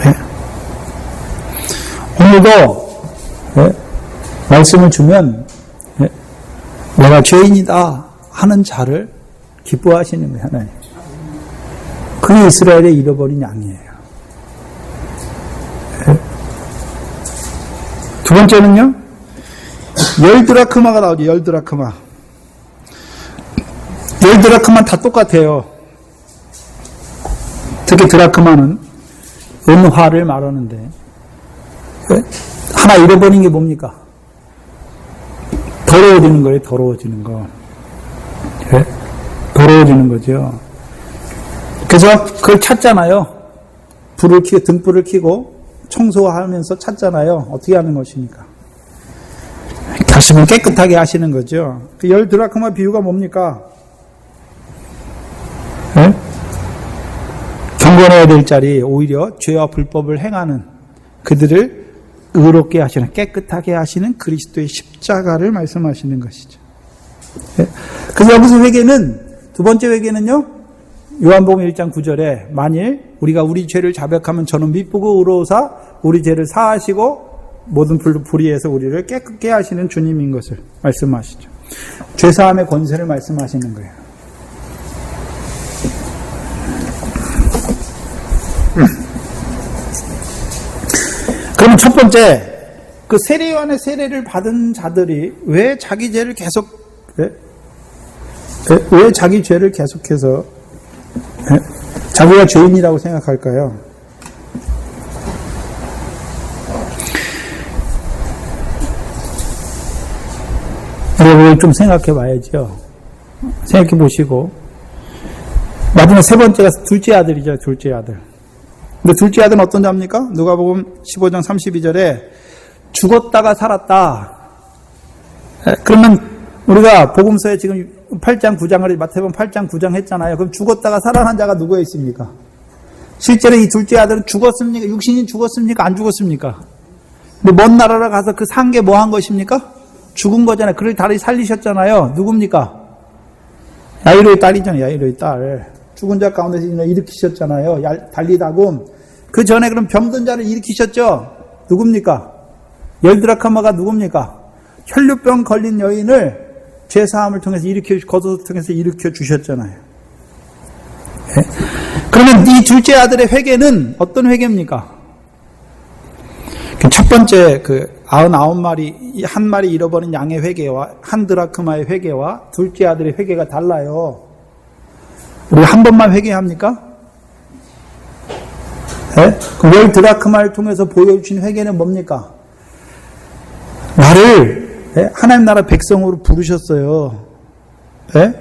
네. 오늘도 말씀을 주면 내가 죄인이다 하는 자를 기뻐하시는 거예요. 하나님. 그게 이스라엘의 잃어버린 양이에요. 두 번째는요. 10드라크마가 나오죠. 10드라크마. 10드라크마는 다 똑같아요. 특히 드라크마는 은화를 말하는데 하나 잃어버린 게 뭡니까? 더러워지는 거예요. 더러워지는 거. 네? 더러워지는 거죠. 그래서 그걸 찾잖아요. 등불을 켜고 청소하면서 찾잖아요. 어떻게 하는 것입니까? 가슴을 깨끗하게 하시는 거죠. 그 10드라크마 비유가 뭡니까? 네? 경건해야 될 자리 오히려 죄와 불법을 행하는 그들을 의롭게 하시는, 깨끗하게 하시는 그리스도의 십자가를 말씀하시는 것이죠. 네? 그래서 여기서 회개는, 두 번째 회개는요, 요한복음 1장 9절에 만일 우리가 우리 죄를 자백하면 저는 미쁘고 의로우사 우리 죄를 사하시고 모든 불의에서 우리를 깨끗게 하시는 주님인 것을 말씀하시죠. 죄사함의 권세를 말씀하시는 거예요. 그럼 첫 번째, 그 세례요한의 세례를 받은 자들이 왜 자기 죄를 계속, 왜 자기 죄를 계속해서 자기가 죄인이라고 생각할까요? 그걸 좀 생각해 봐야죠. 생각해 보시고. 마지막 세 번째가 둘째 아들이죠, 둘째 아들. 근데 둘째 아들은 어떤 자입니까? 누가복음 15장 32절에 죽었다가 살았다. 그러면 우리가 복음서에 지금 8장 9장을 마태복음 8장 9장 했잖아요. 그럼 죽었다가 살아난 자가 누구에 있습니까? 실제로 이 둘째 아들은 죽었습니까? 육신이 죽었습니까? 안 죽었습니까? 근데 먼 나라로 가서 그 산 게 뭐 한 것입니까? 죽은 거잖아요. 그를 다리 살리셨잖아요. 누굽니까? 야이로의 딸이잖아요. 야이로의 딸. 죽은 자 가운데서 일으키셨잖아요. 달리다굼. 그 전에 그럼 병든 자를 일으키셨죠? 누굽니까? 열드라카마가 누굽니까? 혈류병 걸린 여인을 죄사함을 통해서 겉옷을 통해서 일으켜 주셨잖아요. 네? 그러면 이 둘째 아들의 회개는 어떤 회개입니까? 첫 번째 99마리, 한 마리 잃어버린 양의 회개와 한 드라크마의 회개와 둘째 아들의 회개가 달라요. 우리 한 번만 회개합니까? 네? 그 열 드라크마를 통해서 보여주신 회개는 뭡니까? 나를 하나님 나라 백성으로 부르셨어요. 네?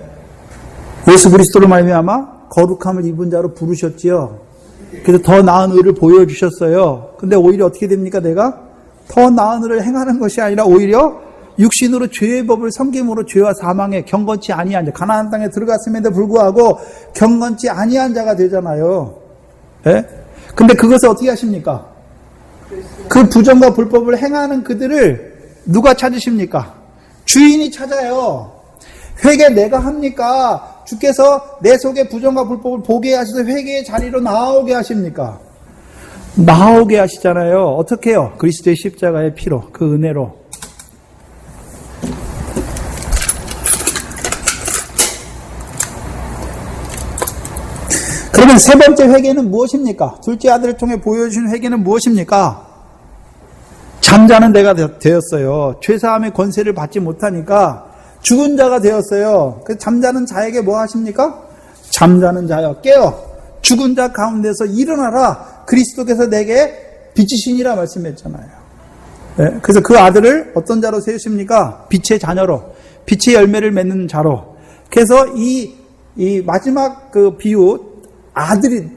예수 그리스도로 말미암아 거룩함을 입은 자로 부르셨지요. 그래서 더 나은 의를 보여주셨어요. 근데 오히려 어떻게 됩니까? 내가 더 나은 의를 행하는 것이 아니라 오히려 육신으로 죄의 법을 섬김으로 죄와 사망에 경건치 아니한 자, 가나안 땅에 들어갔음에도 불구하고 경건치 아니한 자가 되잖아요. 예? 근데 그것을 어떻게 하십니까? 그 부정과 불법을 행하는 그들을 누가 찾으십니까? 주인이 찾아요. 회개 내가 합니까? 주께서 내 속에 부정과 불법을 보게 하셔서 회개의 자리로 나오게 하십니까? 나오게 하시잖아요. 어떻게 해요? 그리스도의 십자가의 피로, 그 은혜로. 그러면 세 번째 회개는 무엇입니까? 둘째 아들을 통해 보여주신 회개는 무엇입니까? 잠자는 데가 되었어요. 죄사함의 권세를 받지 못하니까 죽은 자가 되었어요. 그래서 잠자는 자에게 뭐 하십니까? 잠자는 자여 깨어 죽은 자 가운데서 일어나라. 그리스도께서 내게 빛이시니라 말씀했잖아요. 네? 그래서 그 아들을 어떤 자로 세우십니까? 빛의 자녀로, 빛의 열매를 맺는 자로. 그래서 이 마지막 그 비유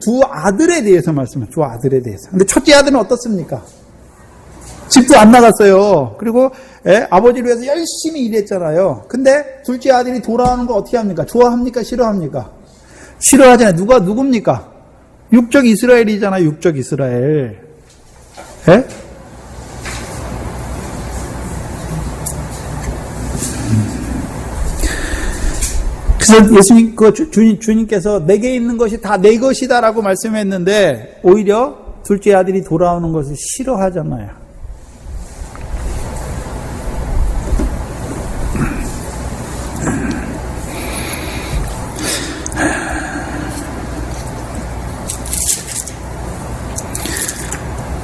두 아들에 대해서 말씀해요. 두 아들에 대해서. 근데 첫째 아들은 어떻습니까? 집도 안 나갔어요. 그리고 아버지를 위해서 열심히 일했잖아요. 근데 둘째 아들이 돌아오는 거 어떻게 합니까? 좋아합니까? 싫어합니까? 싫어하잖아요. 누굽니까? 육적 이스라엘이잖아요. 육적 이스라엘. 예? 그래서 예수님, 주님께서 내게 있는 것이 다 내 것이다라고 말씀했는데 오히려 둘째 아들이 돌아오는 것을 싫어하잖아요.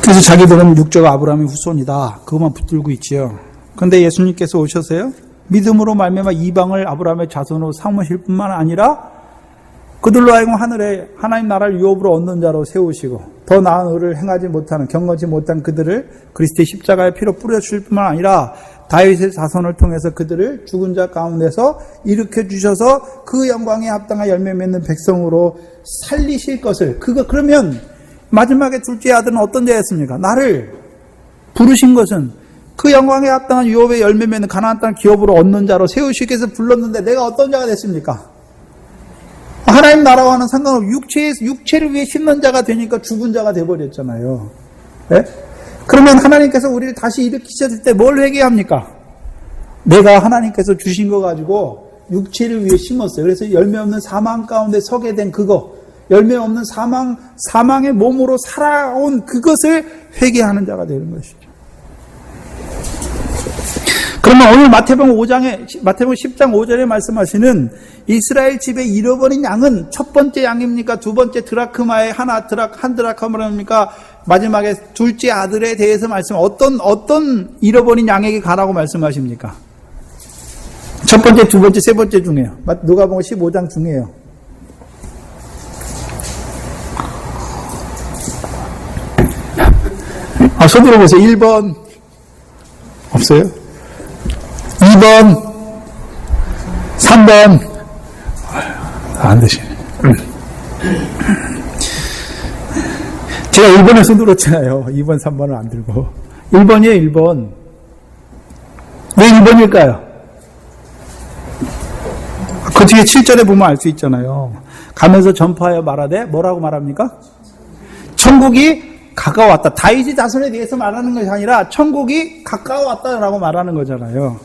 그래서 자기들은 육적 아브라함의 후손이다. 그것만 붙들고 있지요. 그런데 예수님께서 오셔서요. 믿음으로 말미암아 이방을 아브라함의 자손으로 삼으실 뿐만 아니라 그들로 하여금 하늘에 하나님 나라를 유업으로 얻는 자로 세우시고 더 나은 의를 행하지 못하는 경건치 못한 그들을 그리스도의 십자가의 피로 뿌려주실 뿐만 아니라 다윗의 자손을 통해서 그들을 죽은 자 가운데서 일으켜 주셔서 그 영광에 합당한 열매 맺는 백성으로 살리실 것을 그러면 마지막에 둘째 아들은 어떤 자였습니까? 나를 부르신 것은 그 영광에 합당한 유업의 열매 맺는 가나안 땅 기업으로 얻는 자로 세우시기 위해서 불렀는데 내가 어떤 자가 됐습니까? 하나님 나라와는 상관없이 육체를 위해 심는 자가 되니까 죽은 자가 돼버렸잖아요. 네? 그러면 하나님께서 우리를 다시 일으키셨을 때 뭘 회개합니까? 내가 하나님께서 주신 거 가지고 육체를 위해 심었어요. 그래서 열매 없는 사망 가운데 서게 된 그거, 열매 없는 사망의 몸으로 살아온 그것을 회개하는 자가 되는 것이죠. 그러면 오늘 마태복음 10장 5절에 말씀하시는 이스라엘 집에 잃어버린 양은 첫 번째 양입니까? 두 번째 드라크마의 한 드라크마입니까? 마지막에 둘째 아들에 대해서 어떤 잃어버린 양에게 가라고 말씀하십니까? 첫 번째, 두 번째, 세 번째 중에요. 누가복음 15장 중에요. 서두르 보세요. 1번 없어요? 2번 3번. 안 되시네. 제가 1번에서 눌렀잖아요. 2번, 3번을 안 들고. 1번이에요, 1번. 왜 1번일까요? 그 뒤에 7절에 보면 알 수 있잖아요. 가면서 전파하여 말하되 뭐라고 말합니까? 천국이 가까웠다. 다윗의 자손에 대해서 말하는 것이 아니라 천국이 가까웠다라고 말하는 거잖아요.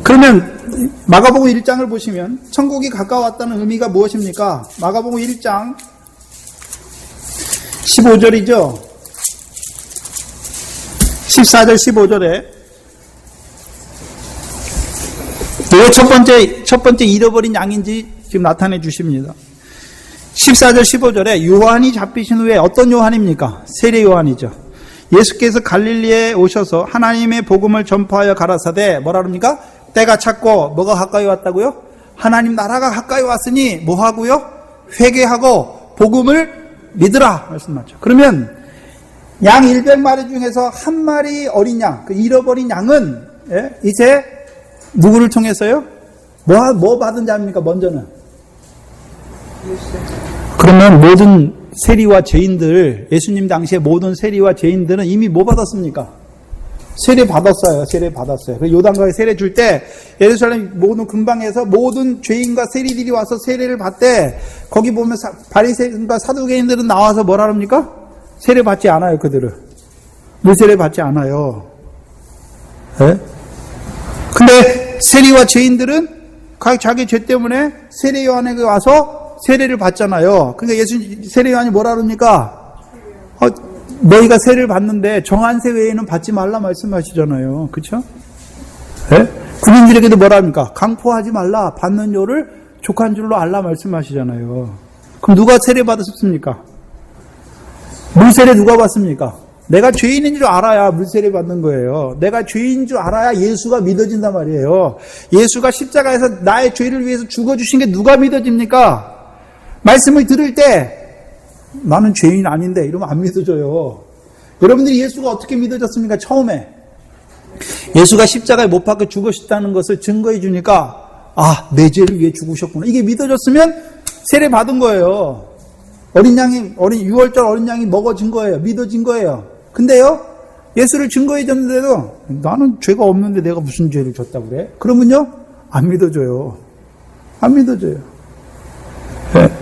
그러면 마가복음 1장을 보시면 천국이 가까웠다는 의미가 무엇입니까? 마가복음 1장 15절이죠. 14절 15절에 왜 첫 번째 잃어버린 양인지 지금 나타내 주십니다. 14절 15절에 요한이 잡히신 후에 어떤 요한입니까? 세례 요한이죠. 예수께서 갈릴리에 오셔서 하나님의 복음을 전파하여 가라사대 뭐라 합니까? 때가 찼고 뭐가 가까이 왔다고요? 하나님 나라가 가까이 왔으니 뭐 하고요? 회개하고 복음을 믿으라 말씀하죠. 그러면 양 100마리 중에서 한 마리 어린 양, 그 잃어버린 양은 이제 누구를 통해서요? 뭐 받은 자입니까? 먼저는. 그러면 모든 세리와 죄인들, 예수님 당시에 모든 세리와 죄인들은 이미 뭐 받았습니까? 세례 받았어요. 세례 받았어요. 요단강에 세례 줄 때 예루살렘 모든 근방에서 모든 죄인과 세리들이 와서 세례를 받되 거기 보면 바리새인과 사두개인들은 나와서 뭐라 합니까? 세례 받지 않아요. 그들은 물세례 받지 않아요. 네? 근데 세리와 죄인들은 자기 죄 때문에 세례 요한에게 와서 세례를 받잖아요. 그러니까 세례 요한이 뭐라 그럽니까? 너희가 세례를 받는데 정한세 외에는 받지 말라 말씀하시잖아요. 그렇죠? 네? 군인들에게도 뭐라 합니까? 강포하지 말라. 받는 요를 족한 줄로 알라 말씀하시잖아요. 그럼 누가 세례 받으셨습니까? 물세례 누가 받습니까? 내가 죄인인 줄 알아야 물세례 받는 거예요. 내가 죄인인 줄 알아야 예수가 믿어진단 말이에요. 예수가 십자가에서 나의 죄를 위해서 죽어주신 게 누가 믿어집니까? 말씀을 들을 때 나는 죄인 아닌데 이러면 안 믿어져요. 여러분들이 예수가 어떻게 믿어졌습니까? 처음에 예수가 십자가에 못 박혀 죽으셨다는 것을 증거해 주니까 내 죄를 위해 죽으셨구나. 이게 믿어졌으면 세례 받은 거예요. 어린 양이 6월절 어린 양이 먹어진 거예요. 믿어진 거예요. 근데요, 예수를 증거해 줬는데도 나는 죄가 없는데 내가 무슨 죄를 졌다고 그래? 그러면요, 안 믿어져요. 안 믿어져요. 네.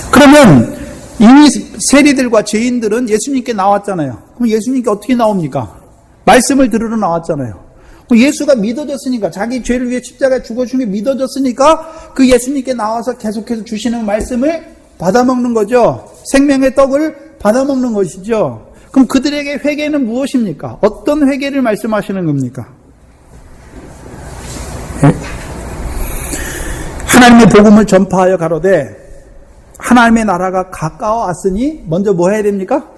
그러면 이미 세리들과 죄인들은 예수님께 나왔잖아요. 그럼 예수님께 어떻게 나옵니까? 말씀을 들으러 나왔잖아요. 예수가 믿어졌으니까, 자기 죄를 위해 십자가에 죽어준 게 믿어졌으니까 그 예수님께 나와서 계속해서 주시는 말씀을 받아먹는 거죠. 생명의 떡을 받아먹는 것이죠. 그럼 그들에게 회개는 무엇입니까? 어떤 회개를 말씀하시는 겁니까? 네? 하나님의 복음을 전파하여 가로되 하나님의 나라가 가까워왔으니 먼저 뭐 해야 됩니까?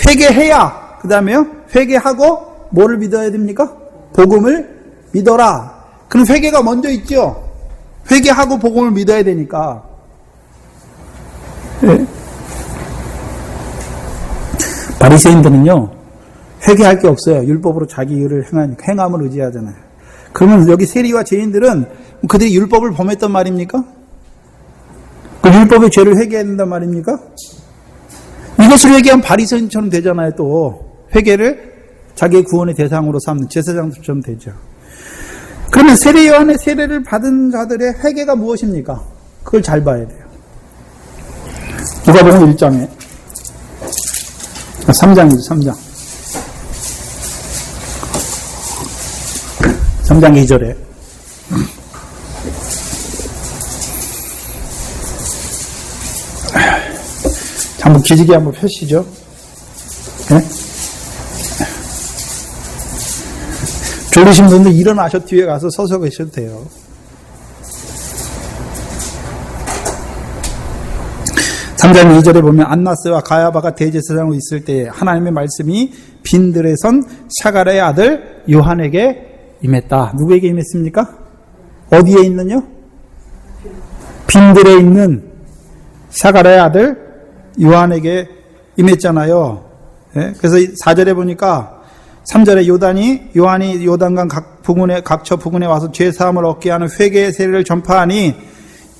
회개해야, 그 다음에요, 회개하고 뭐를 믿어야 됩니까? 복음을 믿어라. 그럼 회개가 먼저 있죠. 회개하고 복음을 믿어야 되니까. 네. 바리새인들은요, 회개할 게 없어요. 율법으로 자기 일을 행함을 의지하잖아요. 그러면 여기 세리와 죄인들은 그들이 율법을 범했단 말입니까? 그 율법의 죄를 회개해야 된단 말입니까? 이것을 회개하면 바리새인처럼 되잖아요. 또 회개를 자기의 구원의 대상으로 삼는 제사장처럼 되죠. 그러면 세례 요한의 세례를 받은 자들의 회개가 무엇입니까? 그걸 잘 봐야 돼요. 누가복음 1장에 3장이죠. 3장 3장 2절에 한번 기지개 한번 펴시죠. 네? 졸리신 분들 일어나셔 뒤에 가서 서서 계셔도 돼요. 삼장 2절에 보면 안나스와 가야바가 대제사장으로 있을 때 하나님의 말씀이 빈들에 선 샤갈의 아들 요한에게 임했다. 누구에게 임했습니까? 어디에 있는요? 빈들에 있는 샤갈의 아들 요한에게 임했잖아요. 네? 그래서 4절에 보니까 3절에 요한이 요단강 각처 부근에 와서 죄사함을 얻게 하는 회개의 세례를 전파하니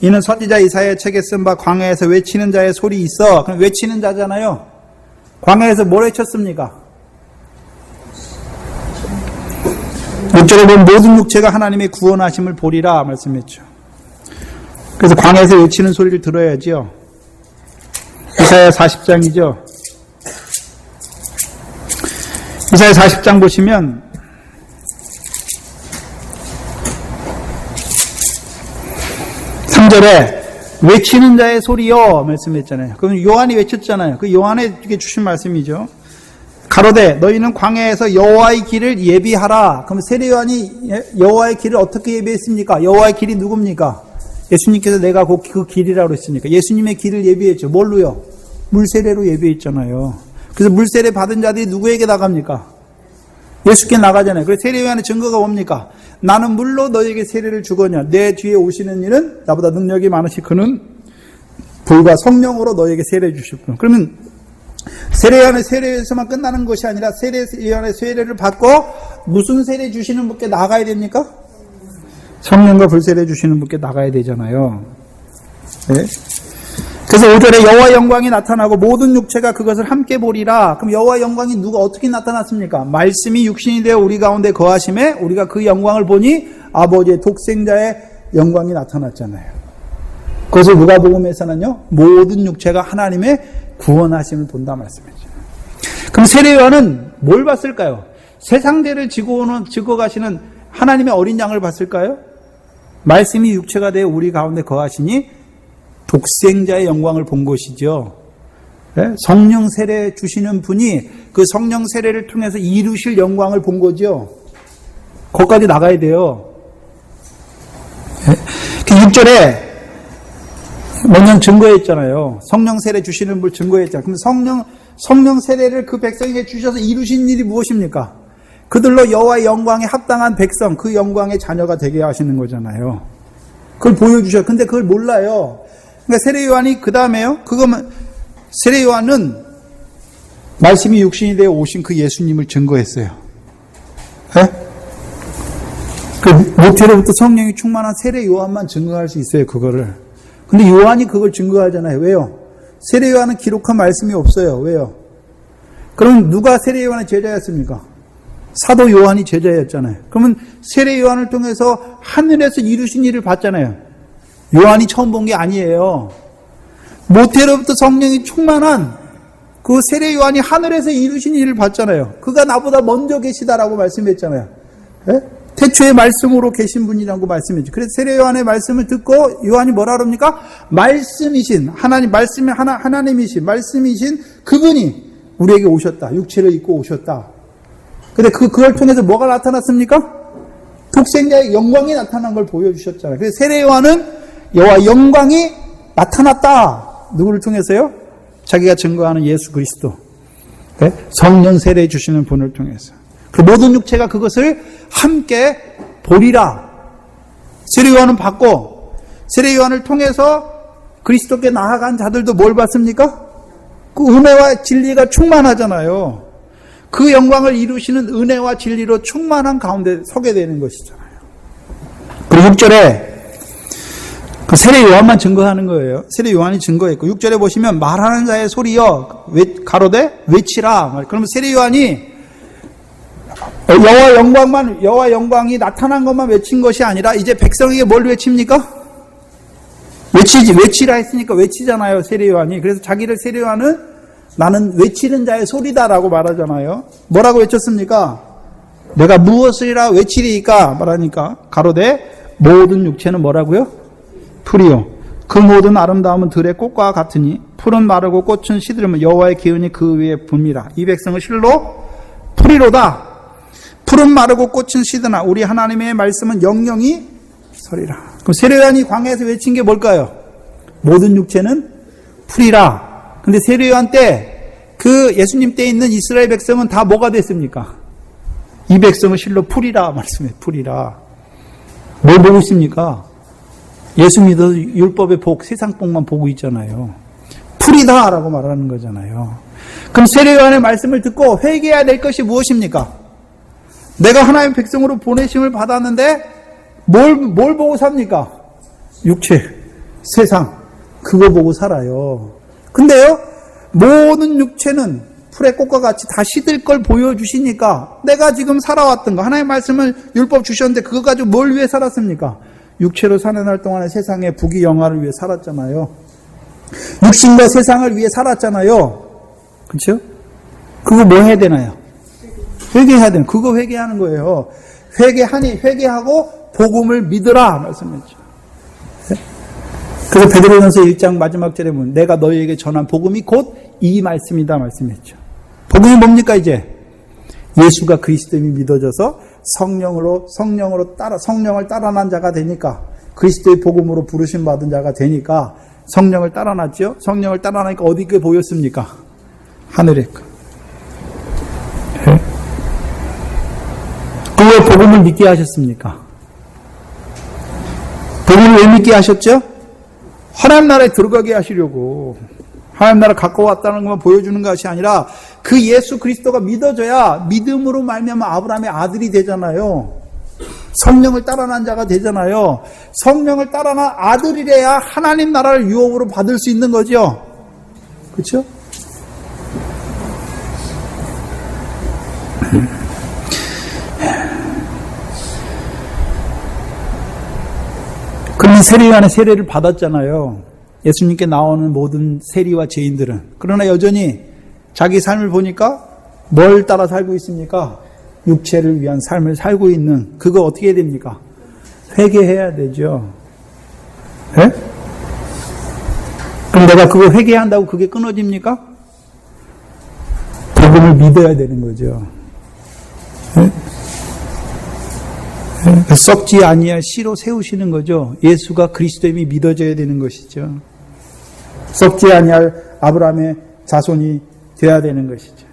이는 선지자 이사야의 책에 쓴 바 광야에서 외치는 자의 소리 있어. 그럼 외치는 자잖아요. 광야에서 뭘 외쳤습니까? 6절에 보면 모든 육체가 하나님의 구원하심을 보리라 말씀했죠. 그래서 광야에서 외치는 소리를 들어야지요. 이사야 40장이죠. 이사야 40장 보시면 외치는 자의 소리요 말씀했잖아요. 그럼 요한이 외쳤잖아요. 그 요한에게 주신 말씀이죠. 가로되 너희는 광야에서 여호와의 길을 예비하라. 그럼 세례 요한이 여호와의 길을 어떻게 예비했습니까? 여호와의 길이 누굽니까? 예수님께서 내가 그 길이라고 했으니까 예수님의 길을 예비했죠. 뭘로요? 물세례로 예비했잖아요. 그래서 물세례 받은 자들이 누구에게 나갑니까? 예수께 나가잖아요. 그래서 세례 요한의 증거가 뭡니까? 나는 물로 너에게 세례를 주거냐. 내 뒤에 오시는 이는 나보다 능력이 많으시 그는 불과 성령으로 너에게 세례 주실 분. 그러면 세례 요한의 세례에서만 끝나는 것이 아니라 세례 요한의 세례를 받고 무슨 세례 주시는 분께 나가야 됩니까? 성령과 불세례 주시는 분께 나가야 되잖아요. 네? 그래서 5절에 여호와의 영광이 나타나고 모든 육체가 그것을 함께 보리라. 그럼 여호와의 영광이 누가 어떻게 나타났습니까? 말씀이 육신이 되어 우리 가운데 거하심에 우리가 그 영광을 보니 아버지의 독생자의 영광이 나타났잖아요. 그것을 누가복음에서는요 모든 육체가 하나님의 구원하심을 본다 말씀이죠. 그럼 세례 요한은 뭘 봤을까요? 세상대를 지고 가시는 하나님의 어린 양을 봤을까요? 말씀이 육체가 되어 우리 가운데 거하시니 독생자의 영광을 본 것이죠. 네? 성령 세례 주시는 분이 그 성령 세례를 통해서 이루실 영광을 본 거죠. 거기까지 나가야 돼요. 네? 6절에 먼저 증거했잖아요. 성령 세례 주시는 분 증거했잖아요. 그럼 성령 세례를 그 백성에게 주셔서 이루신 일이 무엇입니까? 그들로 여호와의 영광에 합당한 백성, 그 영광의 자녀가 되게 하시는 거잖아요. 그걸 보여주셔요. 근데 그걸 몰라요. 그러니까 세례 요한이 그 다음에요. 세례 요한은 말씀이 육신이 되어 오신 그 예수님을 증거했어요. 네? 그 모태로부터 성령이 충만한 세례 요한만 증거할 수 있어요. 그거를. 근데 요한이 그걸 증거하잖아요. 왜요? 세례 요한은 기록한 말씀이 없어요. 왜요? 그럼 누가 세례 요한의 제자였습니까? 사도 요한이 제자였잖아요. 그러면 세례 요한을 통해서 하늘에서 이루신 일을 봤잖아요. 요한이 처음 본 게 아니에요. 모태로부터 성령이 충만한 그 세례 요한이 하늘에서 이루신 일을 봤잖아요. 그가 나보다 먼저 계시다라고 말씀했잖아요. 네? 태초에 말씀으로 계신 분이라고 말씀했죠. 그래서 세례 요한의 말씀을 듣고 요한이 뭐라 그럽니까? 말씀이신 하나님, 말씀이 하나님이신 말씀이신 그분이 우리에게 오셨다. 육체를 입고 오셨다. 근데 그걸 통해서 뭐가 나타났습니까? 독생자의 영광이 나타난 걸 보여주셨잖아요. 그래서 세례 요한은 여호와의 영광이 나타났다. 누구를 통해서요? 자기가 증거하는 예수 그리스도. 네? 성령 세례 주시는 분을 통해서. 그 모든 육체가 그것을 함께 보리라. 세례 요한은 받고 세례 요한을 통해서 그리스도께 나아간 자들도 뭘 받습니까? 그 은혜와 진리가 충만하잖아요. 그 영광을 이루시는 은혜와 진리로 충만한 가운데 서게 되는 것이잖아요. 그리고 6절에 그 세례 요한만 증거하는 거예요. 세례 요한이 증거했고 6절에 보시면 말하는 자의 소리여 가로되 외치라. 그러면 세례 요한이 여호와 영광이 나타난 것만 외친 것이 아니라 이제 백성에게 뭘 외칩니까? 외치라 했으니까 외치잖아요. 세례 요한이. 그래서 자기를 세례 요한은 나는 외치는 자의 소리다라고 말하잖아요. 뭐라고 외쳤습니까? 내가 무엇이라 외치리까 말하니까 가로되 모든 육체는 뭐라고요? 풀이요. 그 모든 아름다움은 들의 꽃과 같으니 풀은 마르고 꽃은 시들으면 여호와의 기운이 그 위에 붑니다. 이 백성은 실로 풀이로다. 풀은 마르고 꽃은 시드나 우리 하나님의 말씀은 영영이 서리라. 그럼 세례 요한이 광야에서 외친 게 뭘까요? 모든 육체는 풀이라. 근데 세례 요한 때 그 예수님 때 있는 이스라엘 백성은 다 뭐가 됐습니까? 이 백성은 실로 풀이라 말씀해요. 풀이라. 뭘 보고 있습니까? 예수 믿어서 율법의 복, 세상 복만 보고 있잖아요. 풀이다라고 말하는 거잖아요. 그럼 세례 요한의 말씀을 듣고 회개해야 될 것이 무엇입니까? 내가 하나님의 백성으로 보내심을 받았는데 뭘 보고 삽니까? 육체, 세상, 그거 보고 살아요. 근데요, 모든 육체는 풀의 꽃과 같이 다 시들 걸 보여주시니까 내가 지금 살아왔던 거, 하나님의 말씀을 율법 주셨는데 그거 가지고 뭘 위해 살았습니까? 육체로 사는 날 동안에 세상의 부귀 영화를 위해 살았잖아요. 육신과 세상을 위해 살았잖아요. 그렇죠? 그거 뭐 해야 되나요? 회개해야 되는, 그거 회개하는 거예요. 회개하고 복음을 믿으라 말씀했죠. 그래서 베드로전서 1장 마지막 절에 보면 내가 너희에게 전한 복음이 곧 이 말씀이다 말씀했죠. 복음이 뭡니까 이제? 예수가 그리스도임이 믿어져서 성령을 따라난 자가 되니까, 그리스도의 복음으로 부르심 받은 자가 되니까 성령을 따라났죠. 성령을 따라나니까 어디게 보였습니까? 하늘에. 왜 복음을 믿게 하셨습니까? 복음을 왜 믿게 하셨죠? 하나님 나라에 들어가게 하시려고. 하나님 나라 가까웠다는 것만 보여주는 것이 아니라 그 예수 그리스도가 믿어져야 믿음으로 말미암아 아브라함의 아들이 되잖아요. 성령을 따라난 자가 되잖아요. 성령을 따라난 아들이래야 하나님 나라를 유업으로 받을 수 있는 거죠. 그렇죠? 그럼 세례요한의 세례를 받았잖아요. 예수님께 나오는 모든 세리와 죄인들은. 그러나 여전히 자기 삶을 보니까 뭘 따라 살고 있습니까? 육체를 위한 삶을 살고 있는, 그거 어떻게 해야 됩니까? 회개해야 되죠. 네? 그럼 내가 그거 회개한다고 그게 끊어집니까? 복음을 믿어야 되는 거죠. 네? 썩지 아니할 씨로 세우시는 거죠. 예수가 그리스도임이 믿어져야 되는 것이죠. 썩지 아니할 아브라함의 자손이 되어야 되는 것이죠.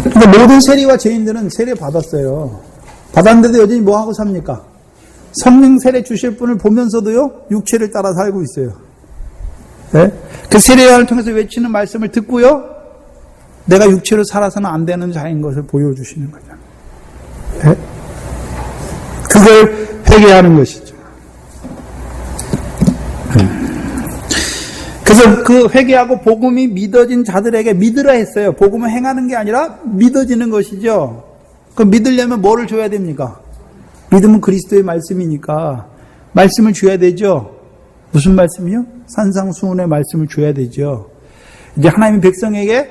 근데 모든 세리와 죄인들은 세례 받았어요. 받았는데도 여전히 뭐 하고 삽니까? 성령 세례 주실 분을 보면서도요, 육체를 따라 살고 있어요. 네? 그 세례요한을 통해서 외치는 말씀을 듣고요, 내가 육체로 살아서는 안 되는 자인 것을 보여주시는 거죠. 네? 그걸 회개하는 것이죠. 그래서 그 회개하고 복음이 믿어진 자들에게 믿으라 했어요. 복음을 행하는 게 아니라 믿어지는 것이죠. 그럼 믿으려면 뭐를 줘야 됩니까? 믿음은 그리스도의 말씀이니까 말씀을 줘야 되죠. 무슨 말씀이요? 산상수훈의 말씀을 줘야 되죠. 이제 하나님의 백성에게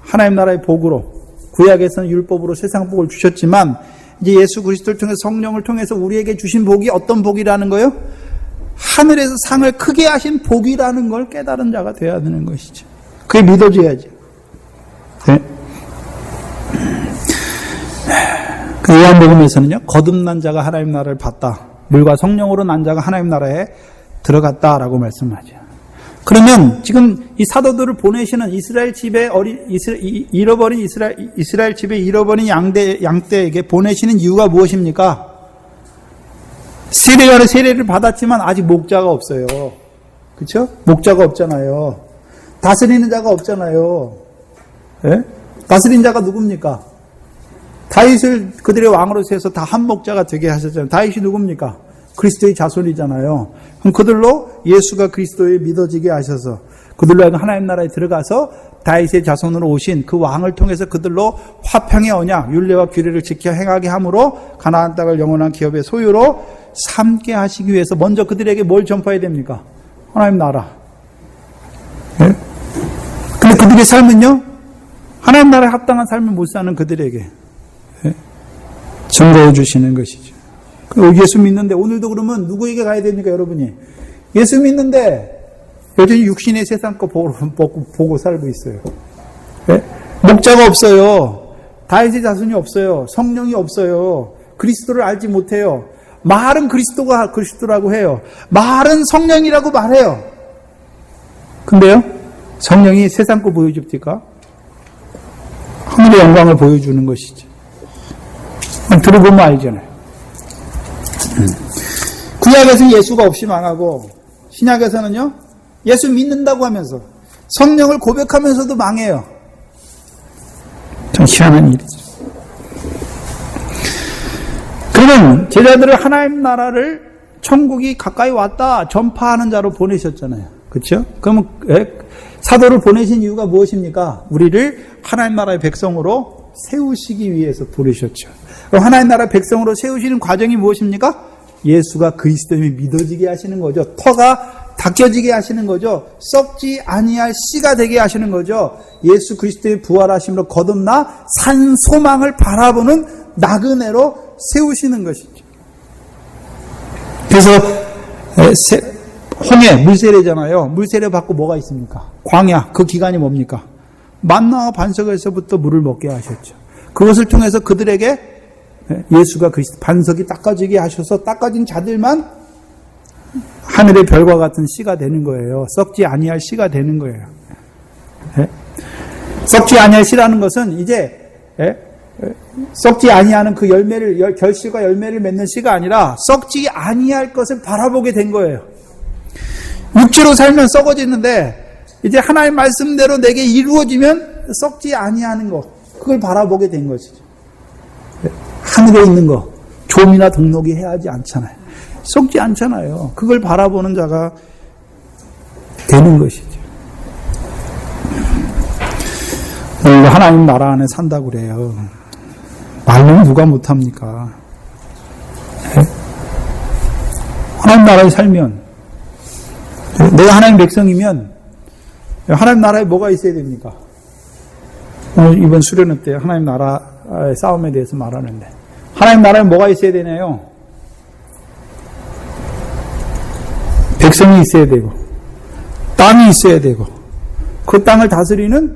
하나님 나라의 복으로, 구약에서는 율법으로 세상 복을 주셨지만 이제 예수 그리스도를 통해 성령을 통해서 우리에게 주신 복이 어떤 복이라는 거예요? 하늘에서 상을 크게 하신 복이라는 걸 깨달은 자가 되어야 되는 것이죠. 그게 믿어져야죠. 네? 그 요한복음에서는요, 거듭난 자가 하나님 나라를 봤다. 물과 성령으로 난 자가 하나님 나라에 들어갔다라고 말씀하죠. 그러면 지금 이 사도들을 보내시는 이스라엘 집에 잃어버린 이스라엘 집에 잃어버린 양떼에게 보내시는 이유가 무엇입니까? 세례요한의 세례를 받았지만 아직 목자가 없어요. 그렇죠? 목자가 없잖아요. 다스리는 자가 없잖아요. 예? 다스린 자가 누굽니까? 다윗을 그들의 왕으로 세서 다 한 목자가 되게 하셨잖아요. 다윗이 누굽니까? 그리스도의 자손이잖아요. 그럼 그들로 예수가 그리스도에 믿어지게 하셔서 그들로 하여금 하나님 나라에 들어가서 다윗의 자손으로 오신 그 왕을 통해서 그들로 화평의 언약, 율례와 규례를 지켜 행하게 함으로 가나안 땅을 영원한 기업의 소유로 삼게 하시기 위해서 먼저 그들에게 뭘 전파해야 됩니까? 하나님 나라. 네? 근데 그들의 삶은요, 하나님 나라에 합당한 삶을 못 사는 그들에게 증거해 주시는 것이죠. 예수 믿는데, 오늘도 그러면 누구에게 가야 됩니까, 여러분이? 예수 믿는데 여전히 육신의 세상 거 보고 살고 있어요. 네? 목자가 없어요. 다윗의 자손이 없어요. 성령이 없어요. 그리스도를 알지 못해요. 말은 그리스도가 그리스도라고 해요. 말은 성령이라고 말해요. 근데요, 성령이 세상 거 보여줍니까? 하늘의 영광을 보여주는 것이죠. 들어보면 알잖아요. 구약에서는 예수가 없이 망하고 신약에서는요, 예수 믿는다고 하면서 성령을 고백하면서도 망해요. 참 희한한 일이죠. 그러면 제자들을 하나님 나라를 천국이 가까이 왔다 전파하는 자로 보내셨잖아요. 그렇죠? 그러면 사도를 보내신 이유가 무엇입니까? 우리를 하나님 나라의 백성으로 세우시기 위해서 보내셨죠. 하나님 나라의 백성으로 세우시는 과정이 무엇입니까? 예수가 그리스도임을 믿어지게 하시는 거죠. 터가 닦여지게 하시는 거죠. 썩지 아니할 씨가 되게 하시는 거죠. 예수 그리스도의 부활하심으로 거듭나 산 소망을 바라보는 나그네로 세우시는 것이죠. 그래서 홍해 물세례잖아요. 물세례 받고 뭐가 있습니까? 광야, 그 기간이 뭡니까? 만나와 반석에서부터 물을 먹게 하셨죠. 그것을 통해서 그들에게 예수가 그리스도 반석이 닦아지게 하셔서 닦아진 자들만 하늘의 별과 같은 씨가 되는 거예요. 썩지 아니할 씨가 되는 거예요. 썩지 아니할 씨라는 것은 이제 썩지 아니하는 그 열매를 결실과 열매를 맺는 씨가 아니라 썩지 아니할 것을 바라보게 된 거예요. 육체로 살면 썩어지는데 이제 하나님 말씀대로 내게 이루어지면 썩지 아니하는 것, 그걸 바라보게 된 것이죠. 하늘에 있는 거 좀이나 동록이 해하지 않잖아요. 썩지 않잖아요. 그걸 바라보는 자가 되는 것이죠. 하나님 나라 안에 산다고 그래요. 말로는 누가 못합니까? 하나님 나라에 살면, 내가 하나님 백성이면 하나님 나라에 뭐가 있어야 됩니까? 오늘 이번 수련회 때 하나님 나라의 싸움에 대해서 말하는데 하나님 나라에 뭐가 있어야 되나요? 백성이 있어야 되고 땅이 있어야 되고 그 땅을 다스리는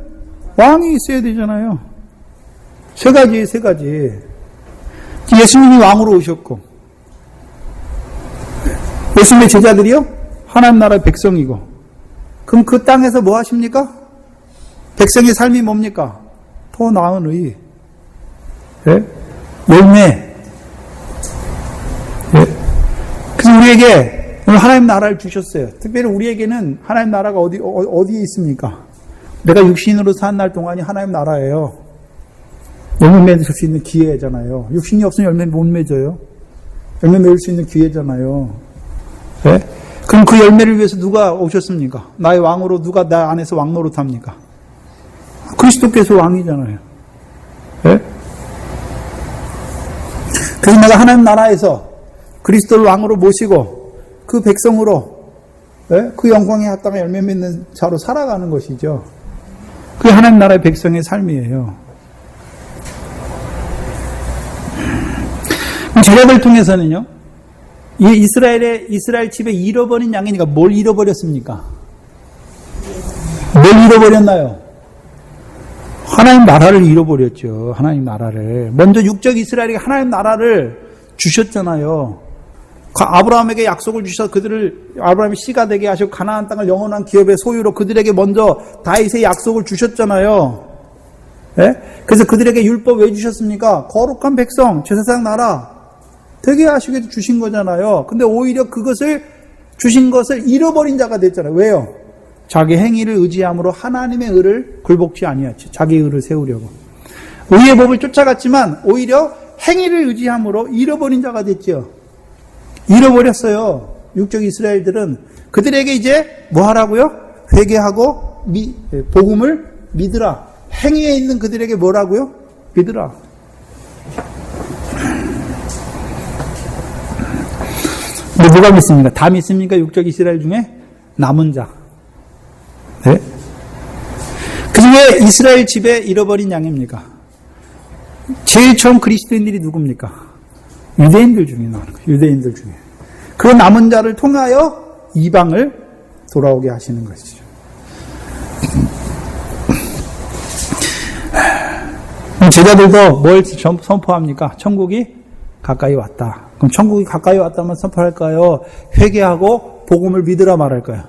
왕이 있어야 되잖아요. 세 가지. 예수님이 왕으로 오셨고 예수님의 제자들이요? 하나님 나라의 백성이고 그럼 그 땅에서 뭐 하십니까? 백성의 삶이 뭡니까? 더 나은 의, 열매. 그래서 우리에게 오늘 하나님 나라를 주셨어요. 특별히 우리에게는 하나님 나라가 어디에 있습니까? 내가 육신으로 산 날 동안이 하나님 나라예요. 열매 맺을 수 있는 기회잖아요. 육신이 없으면 열매 못 맺어요. 열매 맺을 수 있는 기회잖아요. 그럼 그 열매를 위해서 누가 오셨습니까? 나의 왕으로 누가 나 안에서 왕 노릇합니까? 그리스도께서 왕이잖아요. 그래서 내가 하나님 나라에서 그리스도를 왕으로 모시고 그 백성으로 그 영광에 합당한 열매 맺는 자로 살아가는 것이죠. 그게 하나님 나라의 백성의 삶이에요. 제자들 통해서는요, 이 이스라엘 집에 잃어버린 양이니까 뭘 잃어버렸습니까? 뭘 잃어버렸나요? 하나님 나라를 잃어버렸죠. 하나님 나라를. 먼저 육적 이스라엘에게 하나님 나라를 주셨잖아요. 아브라함에게 약속을 주셔서 그들을 아브라함의 씨가 되게 하시고 가나안 땅을 영원한 기업의 소유로 그들에게 먼저 다윗의 약속을 주셨잖아요. 그래서 그들에게 율법 왜 주셨습니까? 거룩한 백성, 제사장 나라 되게 하시기 위해서 주신 거잖아요. 근데 오히려 그것을 주신 것을 잃어버린 자가 됐잖아요. 왜요? 자기 행위를 의지함으로 하나님의 의를 굴복치 아니하죠. 자기 의를 세우려고. 의의 법을 쫓아갔지만 오히려 행위를 의지함으로 잃어버린 자가 됐죠. 잃어버렸어요. 육적 이스라엘들은. 그들에게 이제 뭐 하라고요? 회개하고 복음을 믿으라. 행위에 있는 그들에게 뭐라고요? 믿으라. 근데 누가 믿습니까? 다 믿습니까? 육적 이스라엘 중에? 남은 자. 네? 그래서 왜 이스라엘 집에 잃어버린 양입니까? 제일 처음 그리스도인들이 누굽니까? 유대인들 중에 나오는 거예요. 유대인들 중에. 그 남은 자를 통하여 이방을 돌아오게 하시는 것이죠. 제자들도 뭘 선포합니까? 천국이 가까이 왔다. 그럼 천국이 가까이 왔다면 선포할까요? 회개하고 복음을 믿으라 말할까요?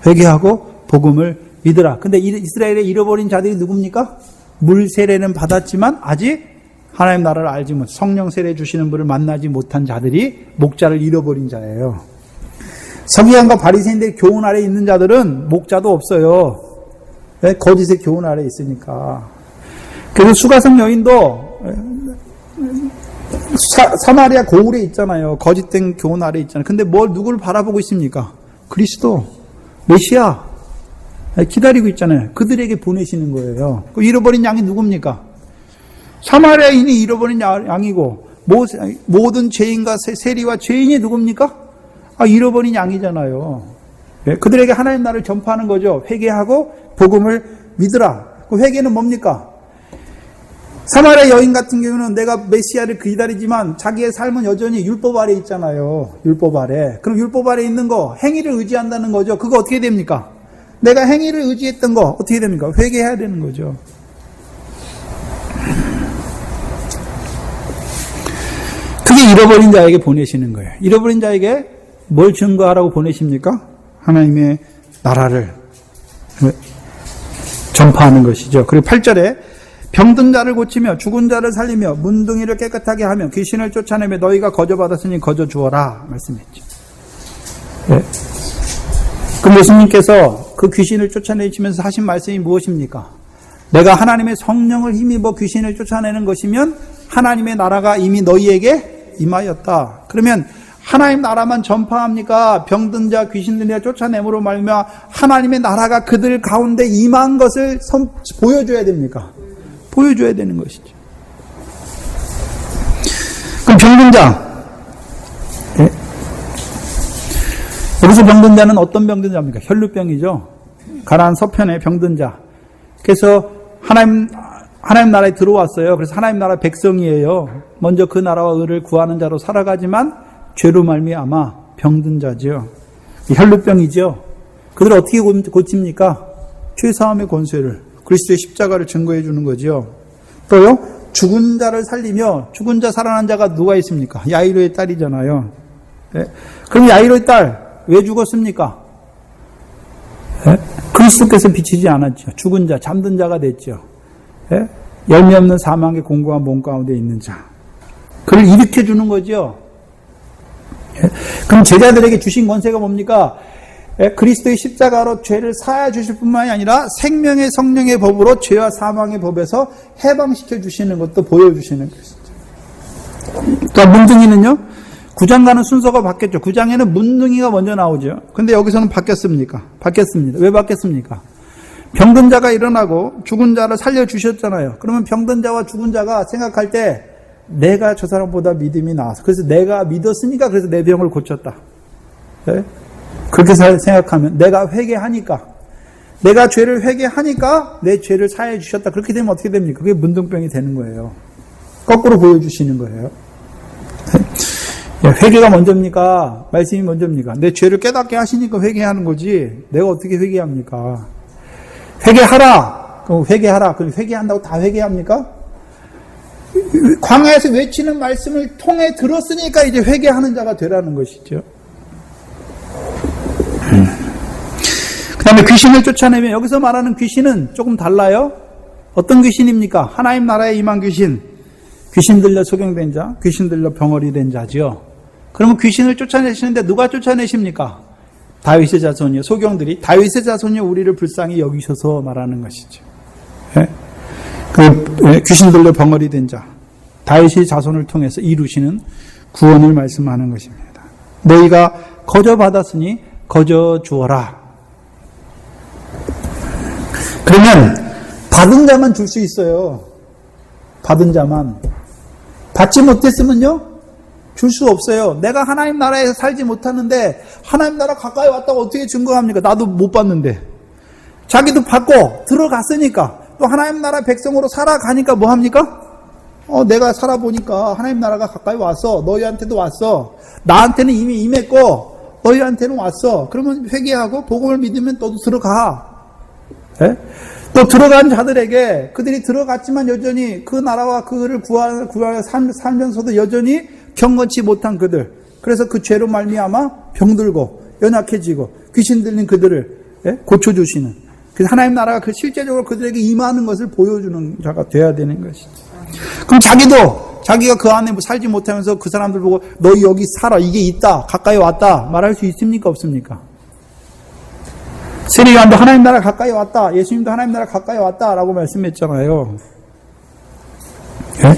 회개하고 복음을 믿으라. 근데 이스라엘에 잃어버린 자들이 누굽니까? 물 세례는 받았지만 아직 하나님 나라를 알지 못, 성령 세례 주시는 분을 만나지 못한 자들이 목자를 잃어버린 자예요. 서기관과 바리새인들 교훈 아래 있는 자들은 목자도 없어요. 예? 거짓의 교훈 아래 있으니까. 그래서 수가성 여인도 사마리아 고을에 있잖아요. 거짓된 교훈 아래 있잖아요. 근데 누구를 바라보고 있습니까? 그리스도, 메시아 기다리고 있잖아요. 그들에게 보내시는 거예요. 그 잃어버린 양이 누굽니까? 사마리아인이 잃어버린 양이고 모든 죄인과 세리와 죄인이 누굽니까? 잃어버린 양이잖아요. 그들에게 하나님 나라를 전파하는 거죠. 회개하고 복음을 믿으라. 그 회개는 뭡니까? 사마리아 여인 같은 경우는 내가 메시아를 기다리지만 자기의 삶은 여전히 율법 아래 있잖아요. 율법 아래. 그럼 율법 아래 있는 거 행위를 의지한다는 거죠. 그거 어떻게 됩니까? 내가 행위를 의지했던 거 어떻게 됩니까? 회개해야 되는 거죠. 그게 잃어버린 자에게 보내시는 거예요. 잃어버린 자에게 뭘 증거하라고 보내십니까? 하나님의 나라를 전파하는 것이죠. 그리고 8절에 병든 자를 고치며 죽은 자를 살리며 문둥이를 깨끗하게 하며 귀신을 쫓아내며 너희가 거저받았으니 거저 주어라 말씀했죠. 네. 그럼 예수님께서 그 귀신을 쫓아내시면서 하신 말씀이 무엇입니까? 내가 하나님의 성령을 힘입어 귀신을 쫓아내는 것이면 하나님의 나라가 이미 너희에게 임하였다. 그러면 하나님 나라만 전파합니까? 병든 자, 귀신들이나 쫓아내므로 말미암아 하나님의 나라가 그들 가운데 임한 것을 보여줘야 됩니까? 보여줘야 되는 것이죠. 그럼 병든 자, 네. 여기서 병든 자는 어떤 병든 자입니까? 혈루병이죠. 가나안 서편의 병든 자. 그래서 하나님 나라에 들어왔어요. 그래서 하나님 나라 백성이에요. 먼저 그 나라와 의를 구하는 자로 살아가지만 죄로 말미암아 병든 자죠. 혈루병이죠. 그들을 어떻게 고칩니까? 죄사함의 권세를, 그리스도의 십자가를 증거해 주는 거죠. 또요, 죽은 자를 살리며, 죽은 자 살아난 자가 누가 있습니까? 야이로의 딸이잖아요. 네? 그럼 야이로의 딸 왜 죽었습니까? 네? 그리스도께서 비치지 않았죠. 죽은 자, 잠든 자가 됐죠. 네? 열매 없는 사망의 공고한 몸 가운데 있는 자. 그를 일으켜 주는 거죠. 네? 그럼 제자들에게 주신 권세가 뭡니까? 그리스도의 십자가로 죄를 사하여 주실 뿐만이 아니라 생명의 성령의 법으로 죄와 사망의 법에서 해방시켜 주시는 것도 보여주시는 것이죠. 또 문둥이는요, 9장 가는 순서가 바뀌었죠. 9장에는 문둥이가 먼저 나오죠. 근데 여기서는 바뀌었습니다. 왜 바뀌었습니까? 병든 자가 일어나고 죽은 자를 살려주셨잖아요. 그러면 병든 자와 죽은 자가 생각할 때 내가 저 사람보다 믿음이 나아서, 그래서 내가 믿었으니까 그래서 내 병을 고쳤다. 네? 그렇게 생각하면, 내가 회개하니까, 내가 죄를 회개하니까 내 죄를 사해 주셨다. 그렇게 되면 어떻게 됩니까? 그게 문둥병이 되는 거예요. 거꾸로 보여주시는 거예요. 회개가 먼저입니까? 말씀이 먼저입니까? 내 죄를 깨닫게 하시니까 회개하는 거지. 내가 어떻게 회개합니까? 회개하라. 그럼 회개하라. 그럼 회개한다고 다 회개합니까? 광야에서 외치는 말씀을 통해 들었으니까 이제 회개하는 자가 되라는 것이죠. 그 다음에 귀신을 쫓아내면, 여기서 말하는 귀신은 조금 달라요. 어떤 귀신입니까? 하나님 나라에 임한 귀신. 귀신 들려 소경된 자, 귀신 들려 병어리 된 자죠. 그러면 귀신을 쫓아내시는데 누가 쫓아내십니까? 다윗의 자손이요. 소경들이 다윗의 자손이요 우리를 불쌍히 여기셔서 말하는 것이죠. 귀신 들려 병어리 된 자, 다윗의 자손을 통해서 이루시는 구원을 말씀하는 것입니다. 너희가 거저 받았으니 거저 주어라. 그러면 받은 자만 줄 수 있어요. 받은 자만. 받지 못했으면요, 줄 수 없어요. 내가 하나님 나라에서 살지 못하는데 하나님 나라 가까이 왔다고 어떻게 증거합니까? 나도 못 봤는데. 자기도 받고 들어갔으니까, 또 하나님 나라 백성으로 살아가니까 뭐 합니까? 내가 살아보니까 하나님 나라가 가까이 왔어. 너희한테도 왔어. 나한테는 이미 임했고 너희한테는 왔어. 그러면 회개하고 복음을 믿으면 너도 들어가. 네? 또 들어간 자들에게, 그들이 들어갔지만 여전히 그 나라와 그를 구하여 살면서도 여전히 경건치 못한 그들, 그래서 그 죄로 말미암아 병들고 연약해지고 귀신 들린 그들을 고쳐주시는, 그래서 하나님 나라가 그 실제적으로 그들에게 임하는 것을 보여주는 자가 돼야 되는 것이죠. 그럼 자기가 그 안에 살지 못하면서 그 사람들 보고 너희 여기 살아, 이게 있다, 가까이 왔다 말할 수 있습니까? 없습니까? 세례요한도 하나님 나라 가까이 왔다. 예수님도 하나님 나라 가까이 왔다라고 말씀했잖아요. 예?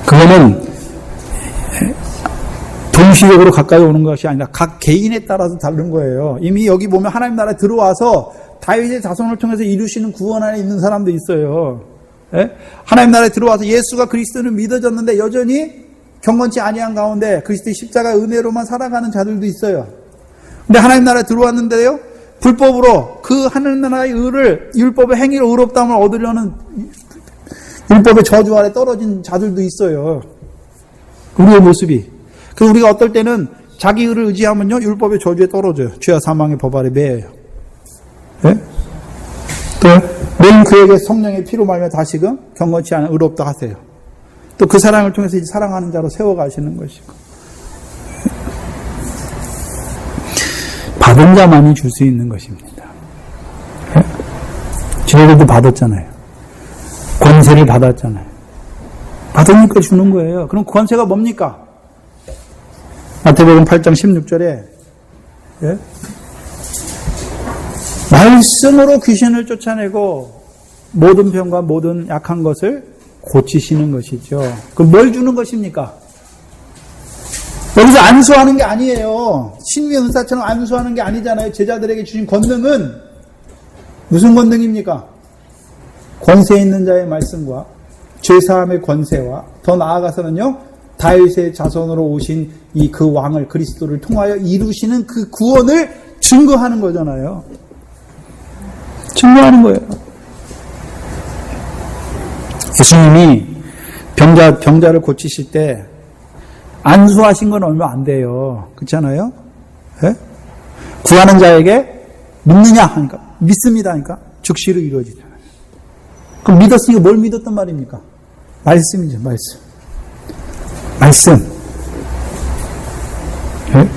그거는 동시적으로 가까이 오는 것이 아니라 각 개인에 따라서 다른 거예요. 이미 여기 보면 하나님 나라에 들어와서 다윗의 자손을 통해서 이루시는 구원 안에 있는 사람도 있어요. 예? 하나님 나라에 들어와서 예수가 그리스도를 믿어졌는데 여전히 경건치 아니한 가운데 그리스도의 십자가 은혜로만 살아가는 자들도 있어요. 근데 하나님 나라에 들어왔는데요, 불법으로 그 하나님 나라의 의를, 율법의 행위로 의롭다함을 얻으려는 율법의 저주 아래 떨어진 자들도 있어요. 우리의 모습이. 그래서 우리가 어떨 때는 자기 의를 의지하면요, 율법의 저주에 떨어져요. 죄와 사망의 법 아래 매여요. 예? 또 매일 그에게 성령의 피로 말며 다시금 경건치 않은 의롭다 하세요. 또 그 사랑을 통해서 이제 사랑하는 자로 세워가시는 것이고. 받은 자만이 줄 수 있는 것입니다. 예? 저희들도 받았잖아요. 권세를 받았잖아요. 받으니까 주는 거예요. 그럼 권세가 뭡니까? 마태복음 8장 16절에 예? 말씀으로 귀신을 쫓아내고 모든 병과 모든 약한 것을 고치시는 것이죠. 그럼 뭘 주는 것입니까? 여기서 안수하는 게 아니에요. 신비의 은사처럼 안수하는 게 아니잖아요. 제자들에게 주신 권능은 무슨 권능입니까? 권세 있는 자의 말씀과 죄사함의 권세와 더 나아가서는요, 다윗의 자손으로 오신 이 그 왕을, 그리스도를 통하여 이루시는 그 구원을 증거하는 거잖아요. 증거하는 거예요. 예수님이 병자를 고치실 때 안수하신 건 얼마 안 돼요. 그렇잖아요? 예? 구하는 자에게 믿느냐 하니까 믿습니다 하니까 즉시로 이루어지잖아요. 그럼 믿었으니까 뭘 믿었단 말입니까? 말씀이죠. 말씀. 예?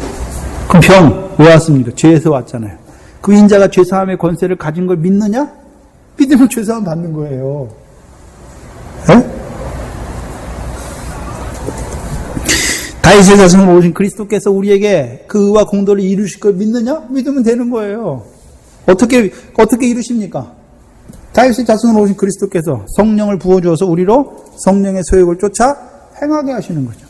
그럼 병 왜 왔습니까? 죄에서 왔잖아요. 그 인자가 죄사함의 권세를 가진 걸 믿느냐? 믿으면 죄사함 받는 거예요. 예? 다윗의 자손으로 오신 그리스도께서 우리에게 그 의와 공도를 이루실 걸 믿느냐? 믿으면 되는 거예요. 어떻게 이루십니까? 다윗의 자손으로 오신 그리스도께서 성령을 부어주어서 우리로 성령의 소욕을 쫓아 행하게 하시는 거죠.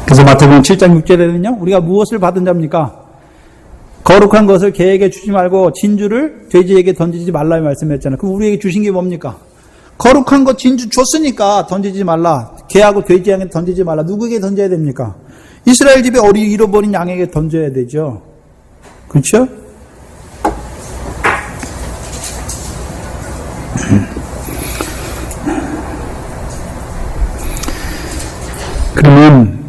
그래서 마태복음 7장 6절에는요, 우리가 무엇을 받은 자입니까? 거룩한 것을 개에게 주지 말고 진주를 돼지에게 던지지 말라 말씀했잖아요. 그럼 우리에게 주신 게 뭡니까? 거룩한 것 진주 줬으니까 던지지 말라. 개하고 돼지에게 던지지 말라. 누구에게 던져야 됩니까? 이스라엘 집에 잃어버린 양에게 던져야 되죠. 그렇죠? 그러면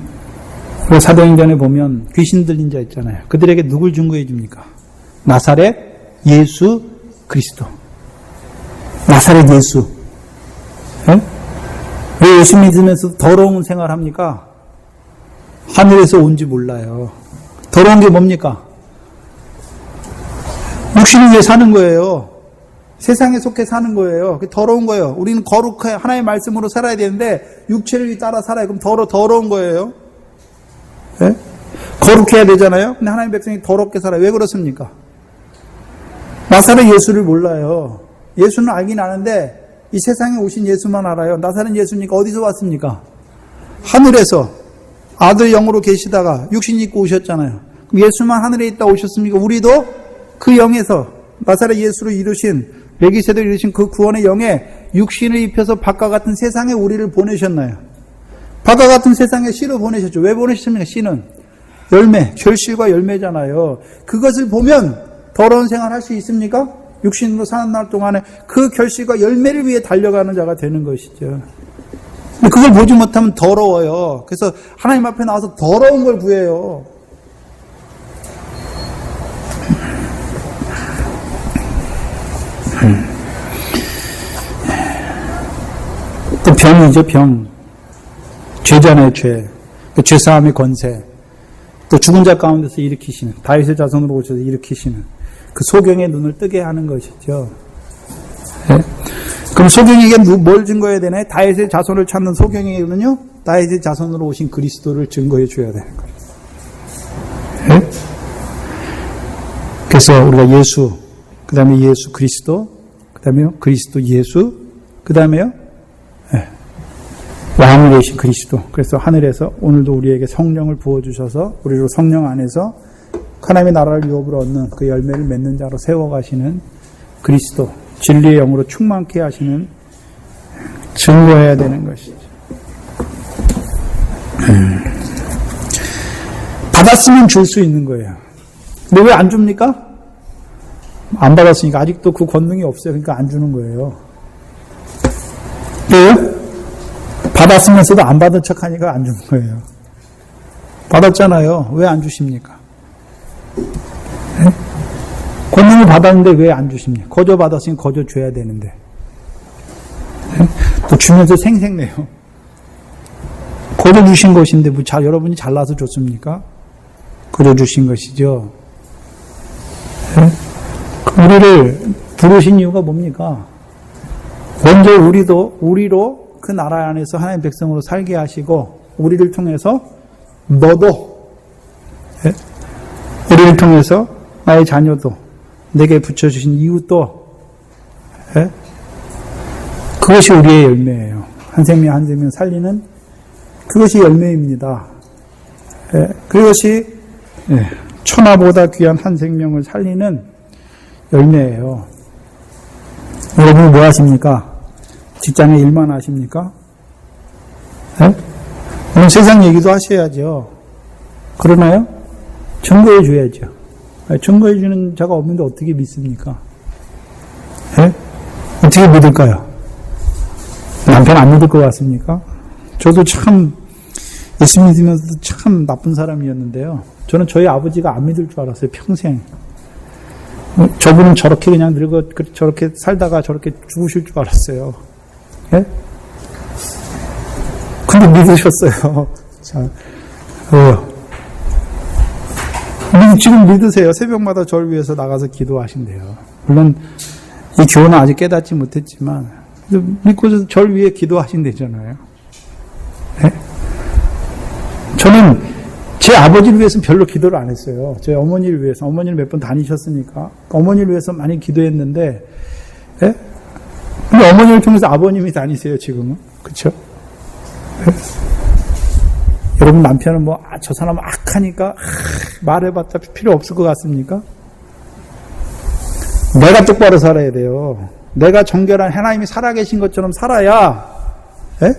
사도행전에 보면 귀신 들린 자 있잖아요. 그들에게 누굴 증거해 줍니까? 나사렛 예수 그리스도. 나사렛 예수. 네? 왜 예수 믿으면서 더러운 생활합니까? 하늘에서 온지 몰라요. 더러운 게 뭡니까? 육신을 위해 사는 거예요. 세상에 속해 사는 거예요. 더러운 거예요. 우리는 거룩해 하나님의 말씀으로 살아야 되는데 육체를 따라 살아요. 그럼 더러운 거예요. 네? 거룩해야 되잖아요. 근데 하나님의 백성이 더럽게 살아요. 왜 그렇습니까? 나사렛 예수를 몰라요. 예수는 알긴 아는데 이 세상에 오신 예수만 알아요. 나사렛 예수니까 어디서 왔습니까? 하늘에서 아들 영으로 계시다가 육신 입고 오셨잖아요. 그럼 예수만 하늘에 있다 오셨습니까? 우리도 그 영에서 나사렛 예수로 이루신 멜기세덱으로 이루신 그 구원의 영에 육신을 입혀서 바과 같은 세상에 우리를 보내셨나요? 바과 같은 세상에 씨로 보내셨죠. 왜 보내셨습니까? 씨는 열매, 결실과 열매잖아요. 그것을 보면 더러운 생활 할 수 있습니까? 육신으로 사는 날 동안에 그 결실과 열매를 위해 달려가는 자가 되는 것이죠. 근데 그걸 보지 못하면 더러워요. 그래서 하나님 앞에 나와서 더러운 걸 구해요. 또 병이죠, 병. 죄잖아요, 죄. 죄사함의 권세. 또 죽은 자 가운데서 일으키시는, 다윗의 자손으로 오셔서 일으키시는 그 소경의 눈을 뜨게 하는 것이죠. 네? 그럼 소경에게 뭘 증거해야 되나요? 다윗의 자손을 찾는 소경에게는요, 다윗의 자손으로 오신 그리스도를 증거해 줘야 되는 거예요. 예? 그래서 우리가 예수, 그 다음에 예수 그리스도, 그 다음에요 그리스도 예수, 그 다음에요 왕이 되신 그리스도. 그래서 하늘에서 오늘도 우리에게 성령을 부어주셔서 우리로 성령 안에서 하나님의 나라를 유업으로 얻는 그 열매를 맺는 자로 세워가시는 그리스도, 진리의 영으로 충만케 하시는, 증거해야 되는 것이죠. 받았으면 줄 수 있는 거예요. 근데 왜 안 줍니까? 안 받았으니까. 아직도 그 권능이 없어요. 그러니까 안 주는 거예요. 왜요? 받았으면서도 안 받은 척 하니까 안 주는 거예요. 받았잖아요. 왜 안 주십니까? 네? 권능을 받았는데 왜 안 주십니까? 거저 받았으니 거저 줘야 되는데. 네? 또 주면서 생색내요. 거저 주신 것인데 뭐 여러분이 잘나서 줬습니까? 거저 주신 것이죠. 네? 우리를 부르신 이유가 뭡니까? 먼저 우리로 그 나라 안에서 하나님 백성으로 살게 하시고, 우리를 통해서 너도, 예? 우리를 통해서 나의 자녀도, 내게 붙여주신 이웃도, 예? 그것이 우리의 열매예요. 한 생명 한 생명 살리는 그것이 열매입니다. 예? 그것이 천하보다 귀한 한 생명을 살리는 열매예요. 여러분 뭐 하십니까? 직장에 일만 하십니까? 네? 오늘 세상 얘기도 하셔야죠. 그러나요? 증거해 줘야죠. 증거해 주는 자가 없는데 어떻게 믿습니까? 네? 어떻게 믿을까요? 남편 안 믿을 것 같습니까? 저도 참 예수 믿으면서도 참 나쁜 사람이었는데요. 저는 저희 아버지가 안 믿을 줄 알았어요. 평생. 저분은 저렇게 그냥 늙어 저렇게 살다가 저렇게 죽으실 줄 알았어요. 예? 근데 믿으셨어요. 자, 지금 믿으세요. 새벽마다 저를 위해서 나가서 기도하신대요. 물론 이 교훈은 아직 깨닫지 못했지만 믿고 저를 위해 기도하신대잖아요. 예? 저는 제 아버지를 위해서는 별로 기도를 안 했어요. 제 어머니를 위해서. 어머니를 몇 번 다니셨으니까. 어머니를 위해서 많이 기도했는데, 예? 근데 어머니를 통해서 아버님이 다니세요, 지금은. 그쵸? 예? 여러분 남편은 저 사람 악하니까, 말해봤자 필요 없을 것 같습니까? 내가 똑바로 살아야 돼요. 내가 정결한 하나님이 살아계신 것처럼 살아야, 예?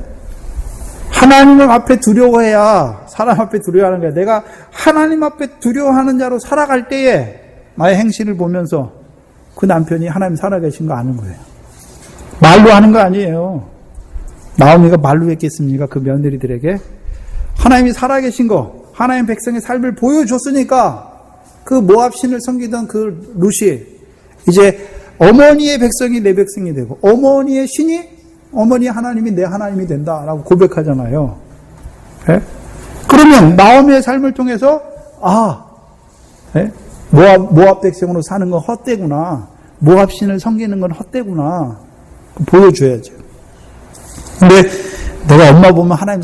하나님 앞에 두려워해야 사람 앞에 두려워하는 거야. 내가 하나님 앞에 두려워하는 자로 살아갈 때에 나의 행실을 보면서 그 남편이 하나님 살아계신 거 아는 거예요. 말로 하는 거 아니에요. 나오미가 말로 했겠습니까? 그 며느리들에게. 하나님이 살아계신 거, 하나님 백성의 삶을 보여줬으니까 그 모압 신을 섬기던 그 룻이 이제 어머니의 백성이 내 백성이 되고 어머니의 신이 어머니 하나님이 내 하나님이 된다라고 고백하잖아요. 예? 그러면 나오미의 삶을 통해서 예? 모압 백성으로 사는 건 헛되구나. 모압 신을 섬기는 건 헛되구나. 보여줘야죠. 근데 내가 엄마 보면 하나님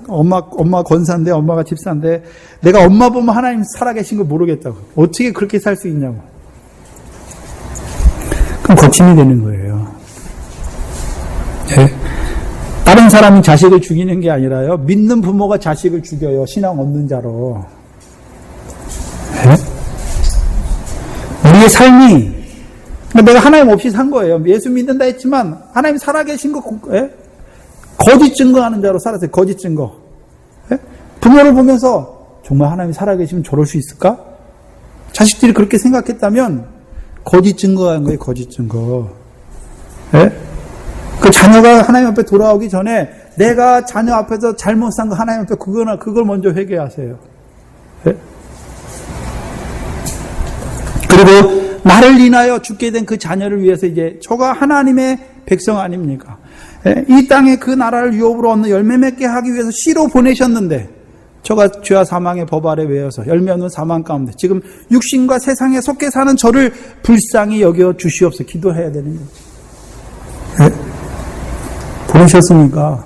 엄마 권사인데 엄마가 집사인데 내가 엄마 보면 하나님 살아계신 걸 모르겠다고. 어떻게 그렇게 살 수 있냐고. 그럼 거침이 되는 거예요. 네. 다른 사람이 자식을 죽이는 게 아니라요. 믿는 부모가 자식을 죽여요. 신앙 없는 자로. 네? 우리의 삶이 내가 하나님 없이 산 거예요. 예수 믿는다 했지만 하나님 살아계신 거 거짓 증거하는 자로 살았어요. 거짓 증거. 네? 부모를 보면서 정말 하나님이 살아계시면 저럴 수 있을까? 자식들이 그렇게 생각했다면 거짓 증거하는 거예요. 거짓 증거. 네? 그 자녀가 하나님 앞에 돌아오기 전에 내가 자녀 앞에서 잘못 산 거 하나님 앞에 그걸 먼저 회개하세요. 네? 그리고 나를 인하여 죽게 된 그 자녀를 위해서 이제 저가 하나님의 백성 아닙니까? 네? 이 땅에 그 나라를 유업으로 얻는 열매 맺게 하기 위해서 씨로 보내셨는데 저가 죄와 사망의 법 아래 외여서 열매 없는 사망 가운데 지금 육신과 세상에 속해 사는 저를 불쌍히 여겨 주시옵소서. 기도해야 되는 거죠. 네? 보내셨으니까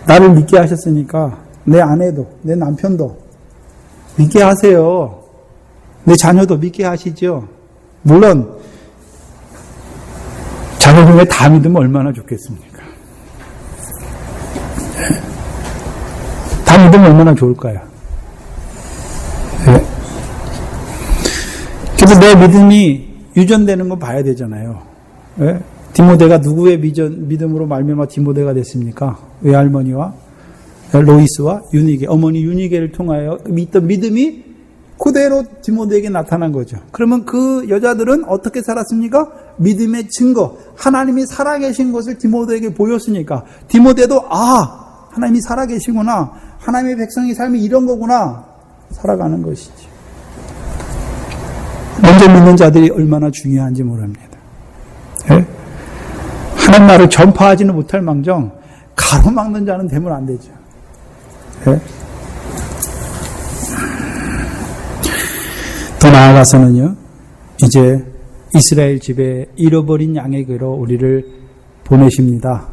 나를 믿게 하셨으니까 내 아내도 내 남편도 믿게 하세요. 내 자녀도 믿게 하시죠. 물론 자녀 중에 다 믿으면 얼마나 좋겠습니까? 다 믿으면 얼마나 좋을까요? 네. 그래서 내 믿음이 유전되는 거 봐야 되잖아요. 네? 디모데가 누구의 믿음으로 말미암아 디모데가 됐습니까? 외할머니와 로이스와 유니게, 어머니 유니게를 통하여 믿던 믿음이 그대로 디모데에게 나타난 거죠. 그러면 그 여자들은 어떻게 살았습니까? 믿음의 증거, 하나님이 살아계신 것을 디모데에게 보였으니까 디모데도 하나님이 살아계시구나, 하나님의 백성의 삶이 이런 거구나 살아가는 것이죠. 먼저 믿는 자들이 얼마나 중요한지 모릅니다. 네? 하나님 나라를 전파하지는 못할 망정 가로막는 자는 되면 안 되죠. 네? 더 나아가서는요, 이제 이스라엘 집에 잃어버린 양에게로 우리를 보내십니다.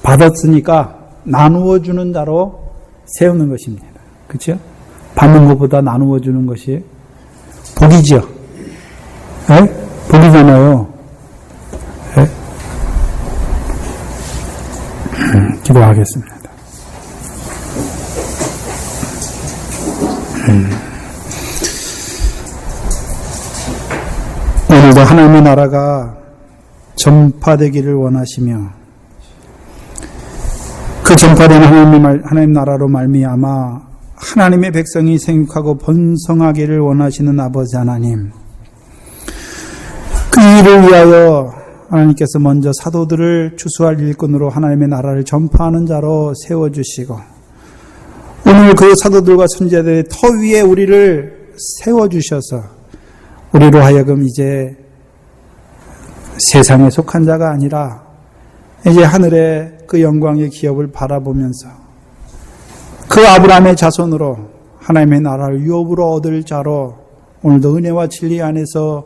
받았으니까 나누어 주는 자로 세우는 것입니다. 그렇죠? 받는 것보다 나누어 주는 것이 복이죠. 네? 복이잖아요. 네? 기도하겠습니다. 오늘도 하나님의 나라가 전파되기를 원하시며 그 전파된 하나님 나라로 말미암아 하나님의 백성이 생육하고 번성하기를 원하시는 아버지 하나님, 그 일을 위하여 하나님께서 먼저 사도들을 추수할 일꾼으로 하나님의 나라를 전파하는 자로 세워주시고 오늘 그 사도들과 선지자들의 터 위에 우리를 세워주셔서 우리로 하여금 이제 세상에 속한 자가 아니라 이제 하늘의 그 영광의 기업을 바라보면서 그 아브라함의 자손으로 하나님의 나라를 유업으로 얻을 자로 오늘도 은혜와 진리 안에서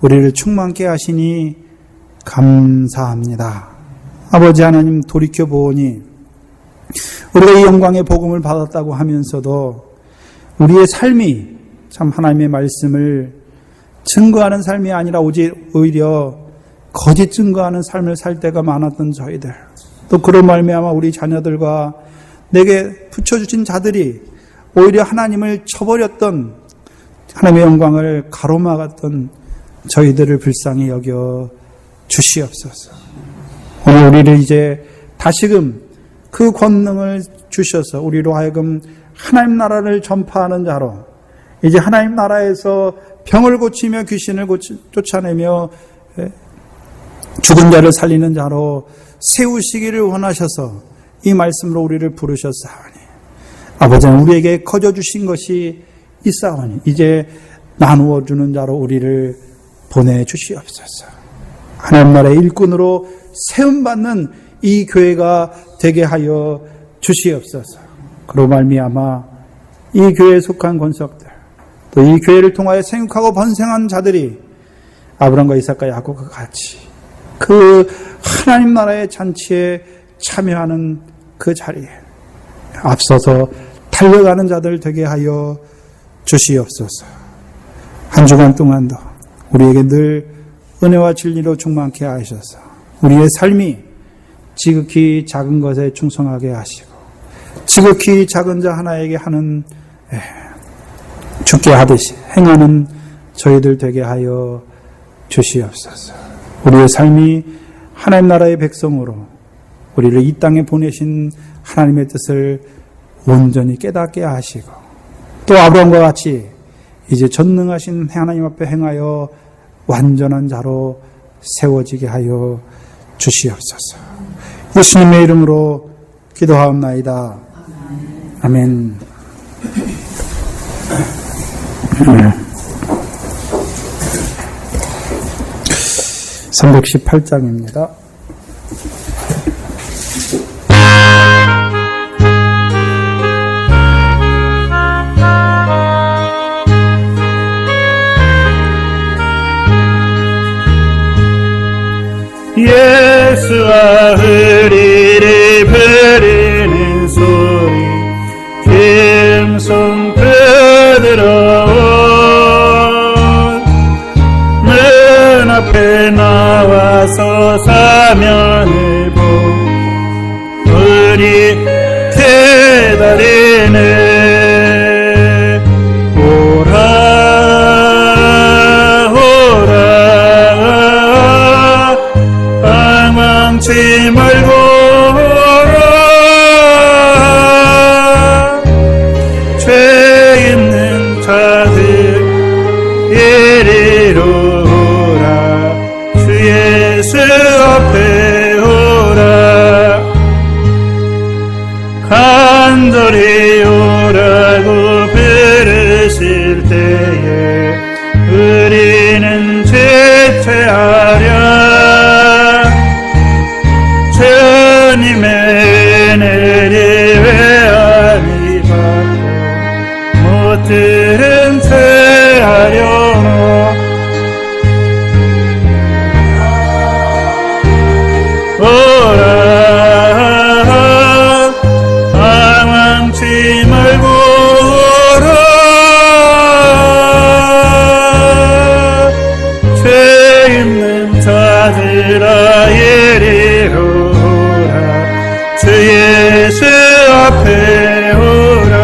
우리를 충만케 하시니 감사합니다. 아버지 하나님, 돌이켜보니 우리가 이 영광의 복음을 받았다고 하면서도 우리의 삶이 참 하나님의 말씀을 증거하는 삶이 아니라 오히려 거짓 증거하는 삶을 살 때가 많았던 저희들, 또 그런 말미암아 우리 자녀들과 내게 붙여주신 자들이 오히려 하나님을 쳐버렸던, 하나님의 영광을 가로막았던 저희들을 불쌍히 여겨 주시옵소서. 오늘 우리를 이제 다시금 그 권능을 주셔서 우리로 하여금 하나님 나라를 전파하는 자로, 이제 하나님 나라에서 병을 고치며 귀신을 쫓아내며 죽은 자를 살리는 자로 세우시기를 원하셔서 이 말씀으로 우리를 부르셨사오니 아버지는 우리에게 거저 주신 것이 있사오니 이제 나누어 주는 자로 우리를 보내주시옵소서. 하나님 나라의 일꾼으로 세움받는 이 교회가 되게 하여 주시옵소서. 그로 말미암아 이 교회에 속한 권속들, 또 이 교회를 통하여 생육하고 번성한 자들이 아브라함과 이삭과 야곱과 같이 그 하나님 나라의 잔치에 참여하는 그 자리에 앞서서 달려가는 자들 되게 하여 주시옵소서. 한 주간 동안도 우리에게 늘 은혜와 진리로 충만케 하셔서 우리의 삶이 지극히 작은 것에 충성하게 하시고 지극히 작은 자 하나에게 하는 죽게 하듯이 행하는 저희들 되게 하여 주시옵소서. 우리의 삶이 하나님 나라의 백성으로 우리를 이 땅에 보내신 하나님의 뜻을 온전히 깨닫게 하시고 또 아브라함과 같이 이제 전능하신 하나님 앞에 행하여 완전한 자로 세워지게 하여 주시옵소서. 예수님의 이름으로 기도하옵나이다. 아멘. 318장입니다. 예수와 의리를 부르는 소리, 금송 부드러워 와서 사면을 보 우리 기다리네 오라 오라 방황치 말고 오라 죄 있는 자들 이리로 오라 주 예수 앞에 오라 간절히 오라고 부르실 때에 우리는 지체하랴 주님의 은혜를 외아리 받고 못 들은 채 하려노 오라 방황치 말고 오라 죄 있는 자들아 이리로 오라 주 예수 앞에 오라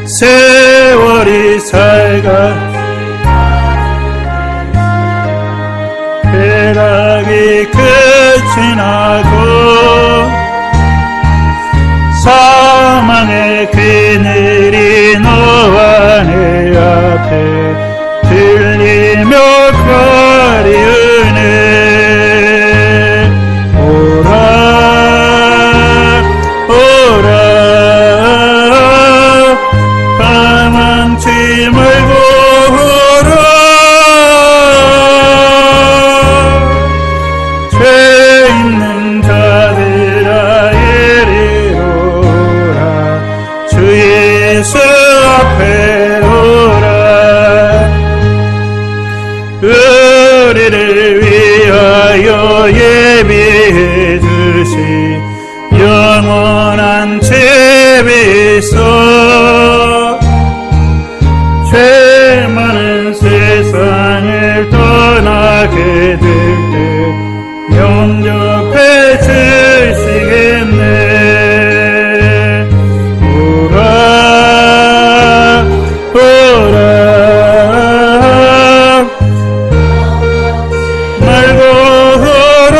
세월이 살가 쾌락이 끝이 나고 사망의 그늘이 너와 내 앞에 들리며 거리우네 오라 오라 방황치 말고 오라 죄 있는 자들아 이리로 오라 주 예수 앞에 오라 우리를 위하여 예비해 주신 영원한 집이 있어 죄 많은 세상을 떠나게 될 때 영접해 주시겠네 오라 오라 말고 오라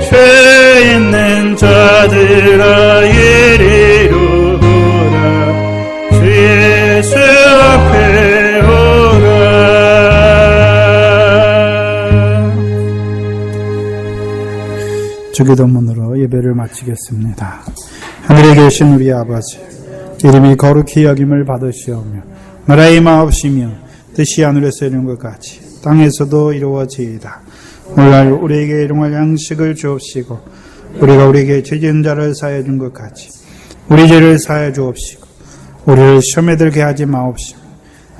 죄 있는 자들아 이리로 오라 주 예수 앞에 오라 주기도문으로 예배를 마치겠습니다. 하늘에 계신 우리 아버지 이름이 거룩히 여김을 받으시오며 나라의 마옵시며 뜻이 하늘에서 이룬 것 같이 땅에서도 이루어지이다. 오늘날 우리에게 일용할 양식을 주옵시고 우리가 우리에게 죄진 자를 사하여 준 것 같이 우리 죄를 사하여 주옵시고 우리를 시험에 들게 하지 마옵시고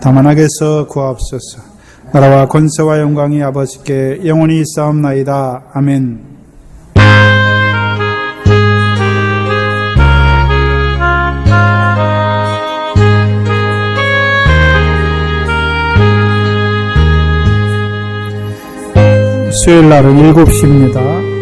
다만 악에서 구하옵소서. 나라와 권세와 영광이 아버지께 영원히 있사옵나이다. 아멘. 수요일 날은 7시입니다.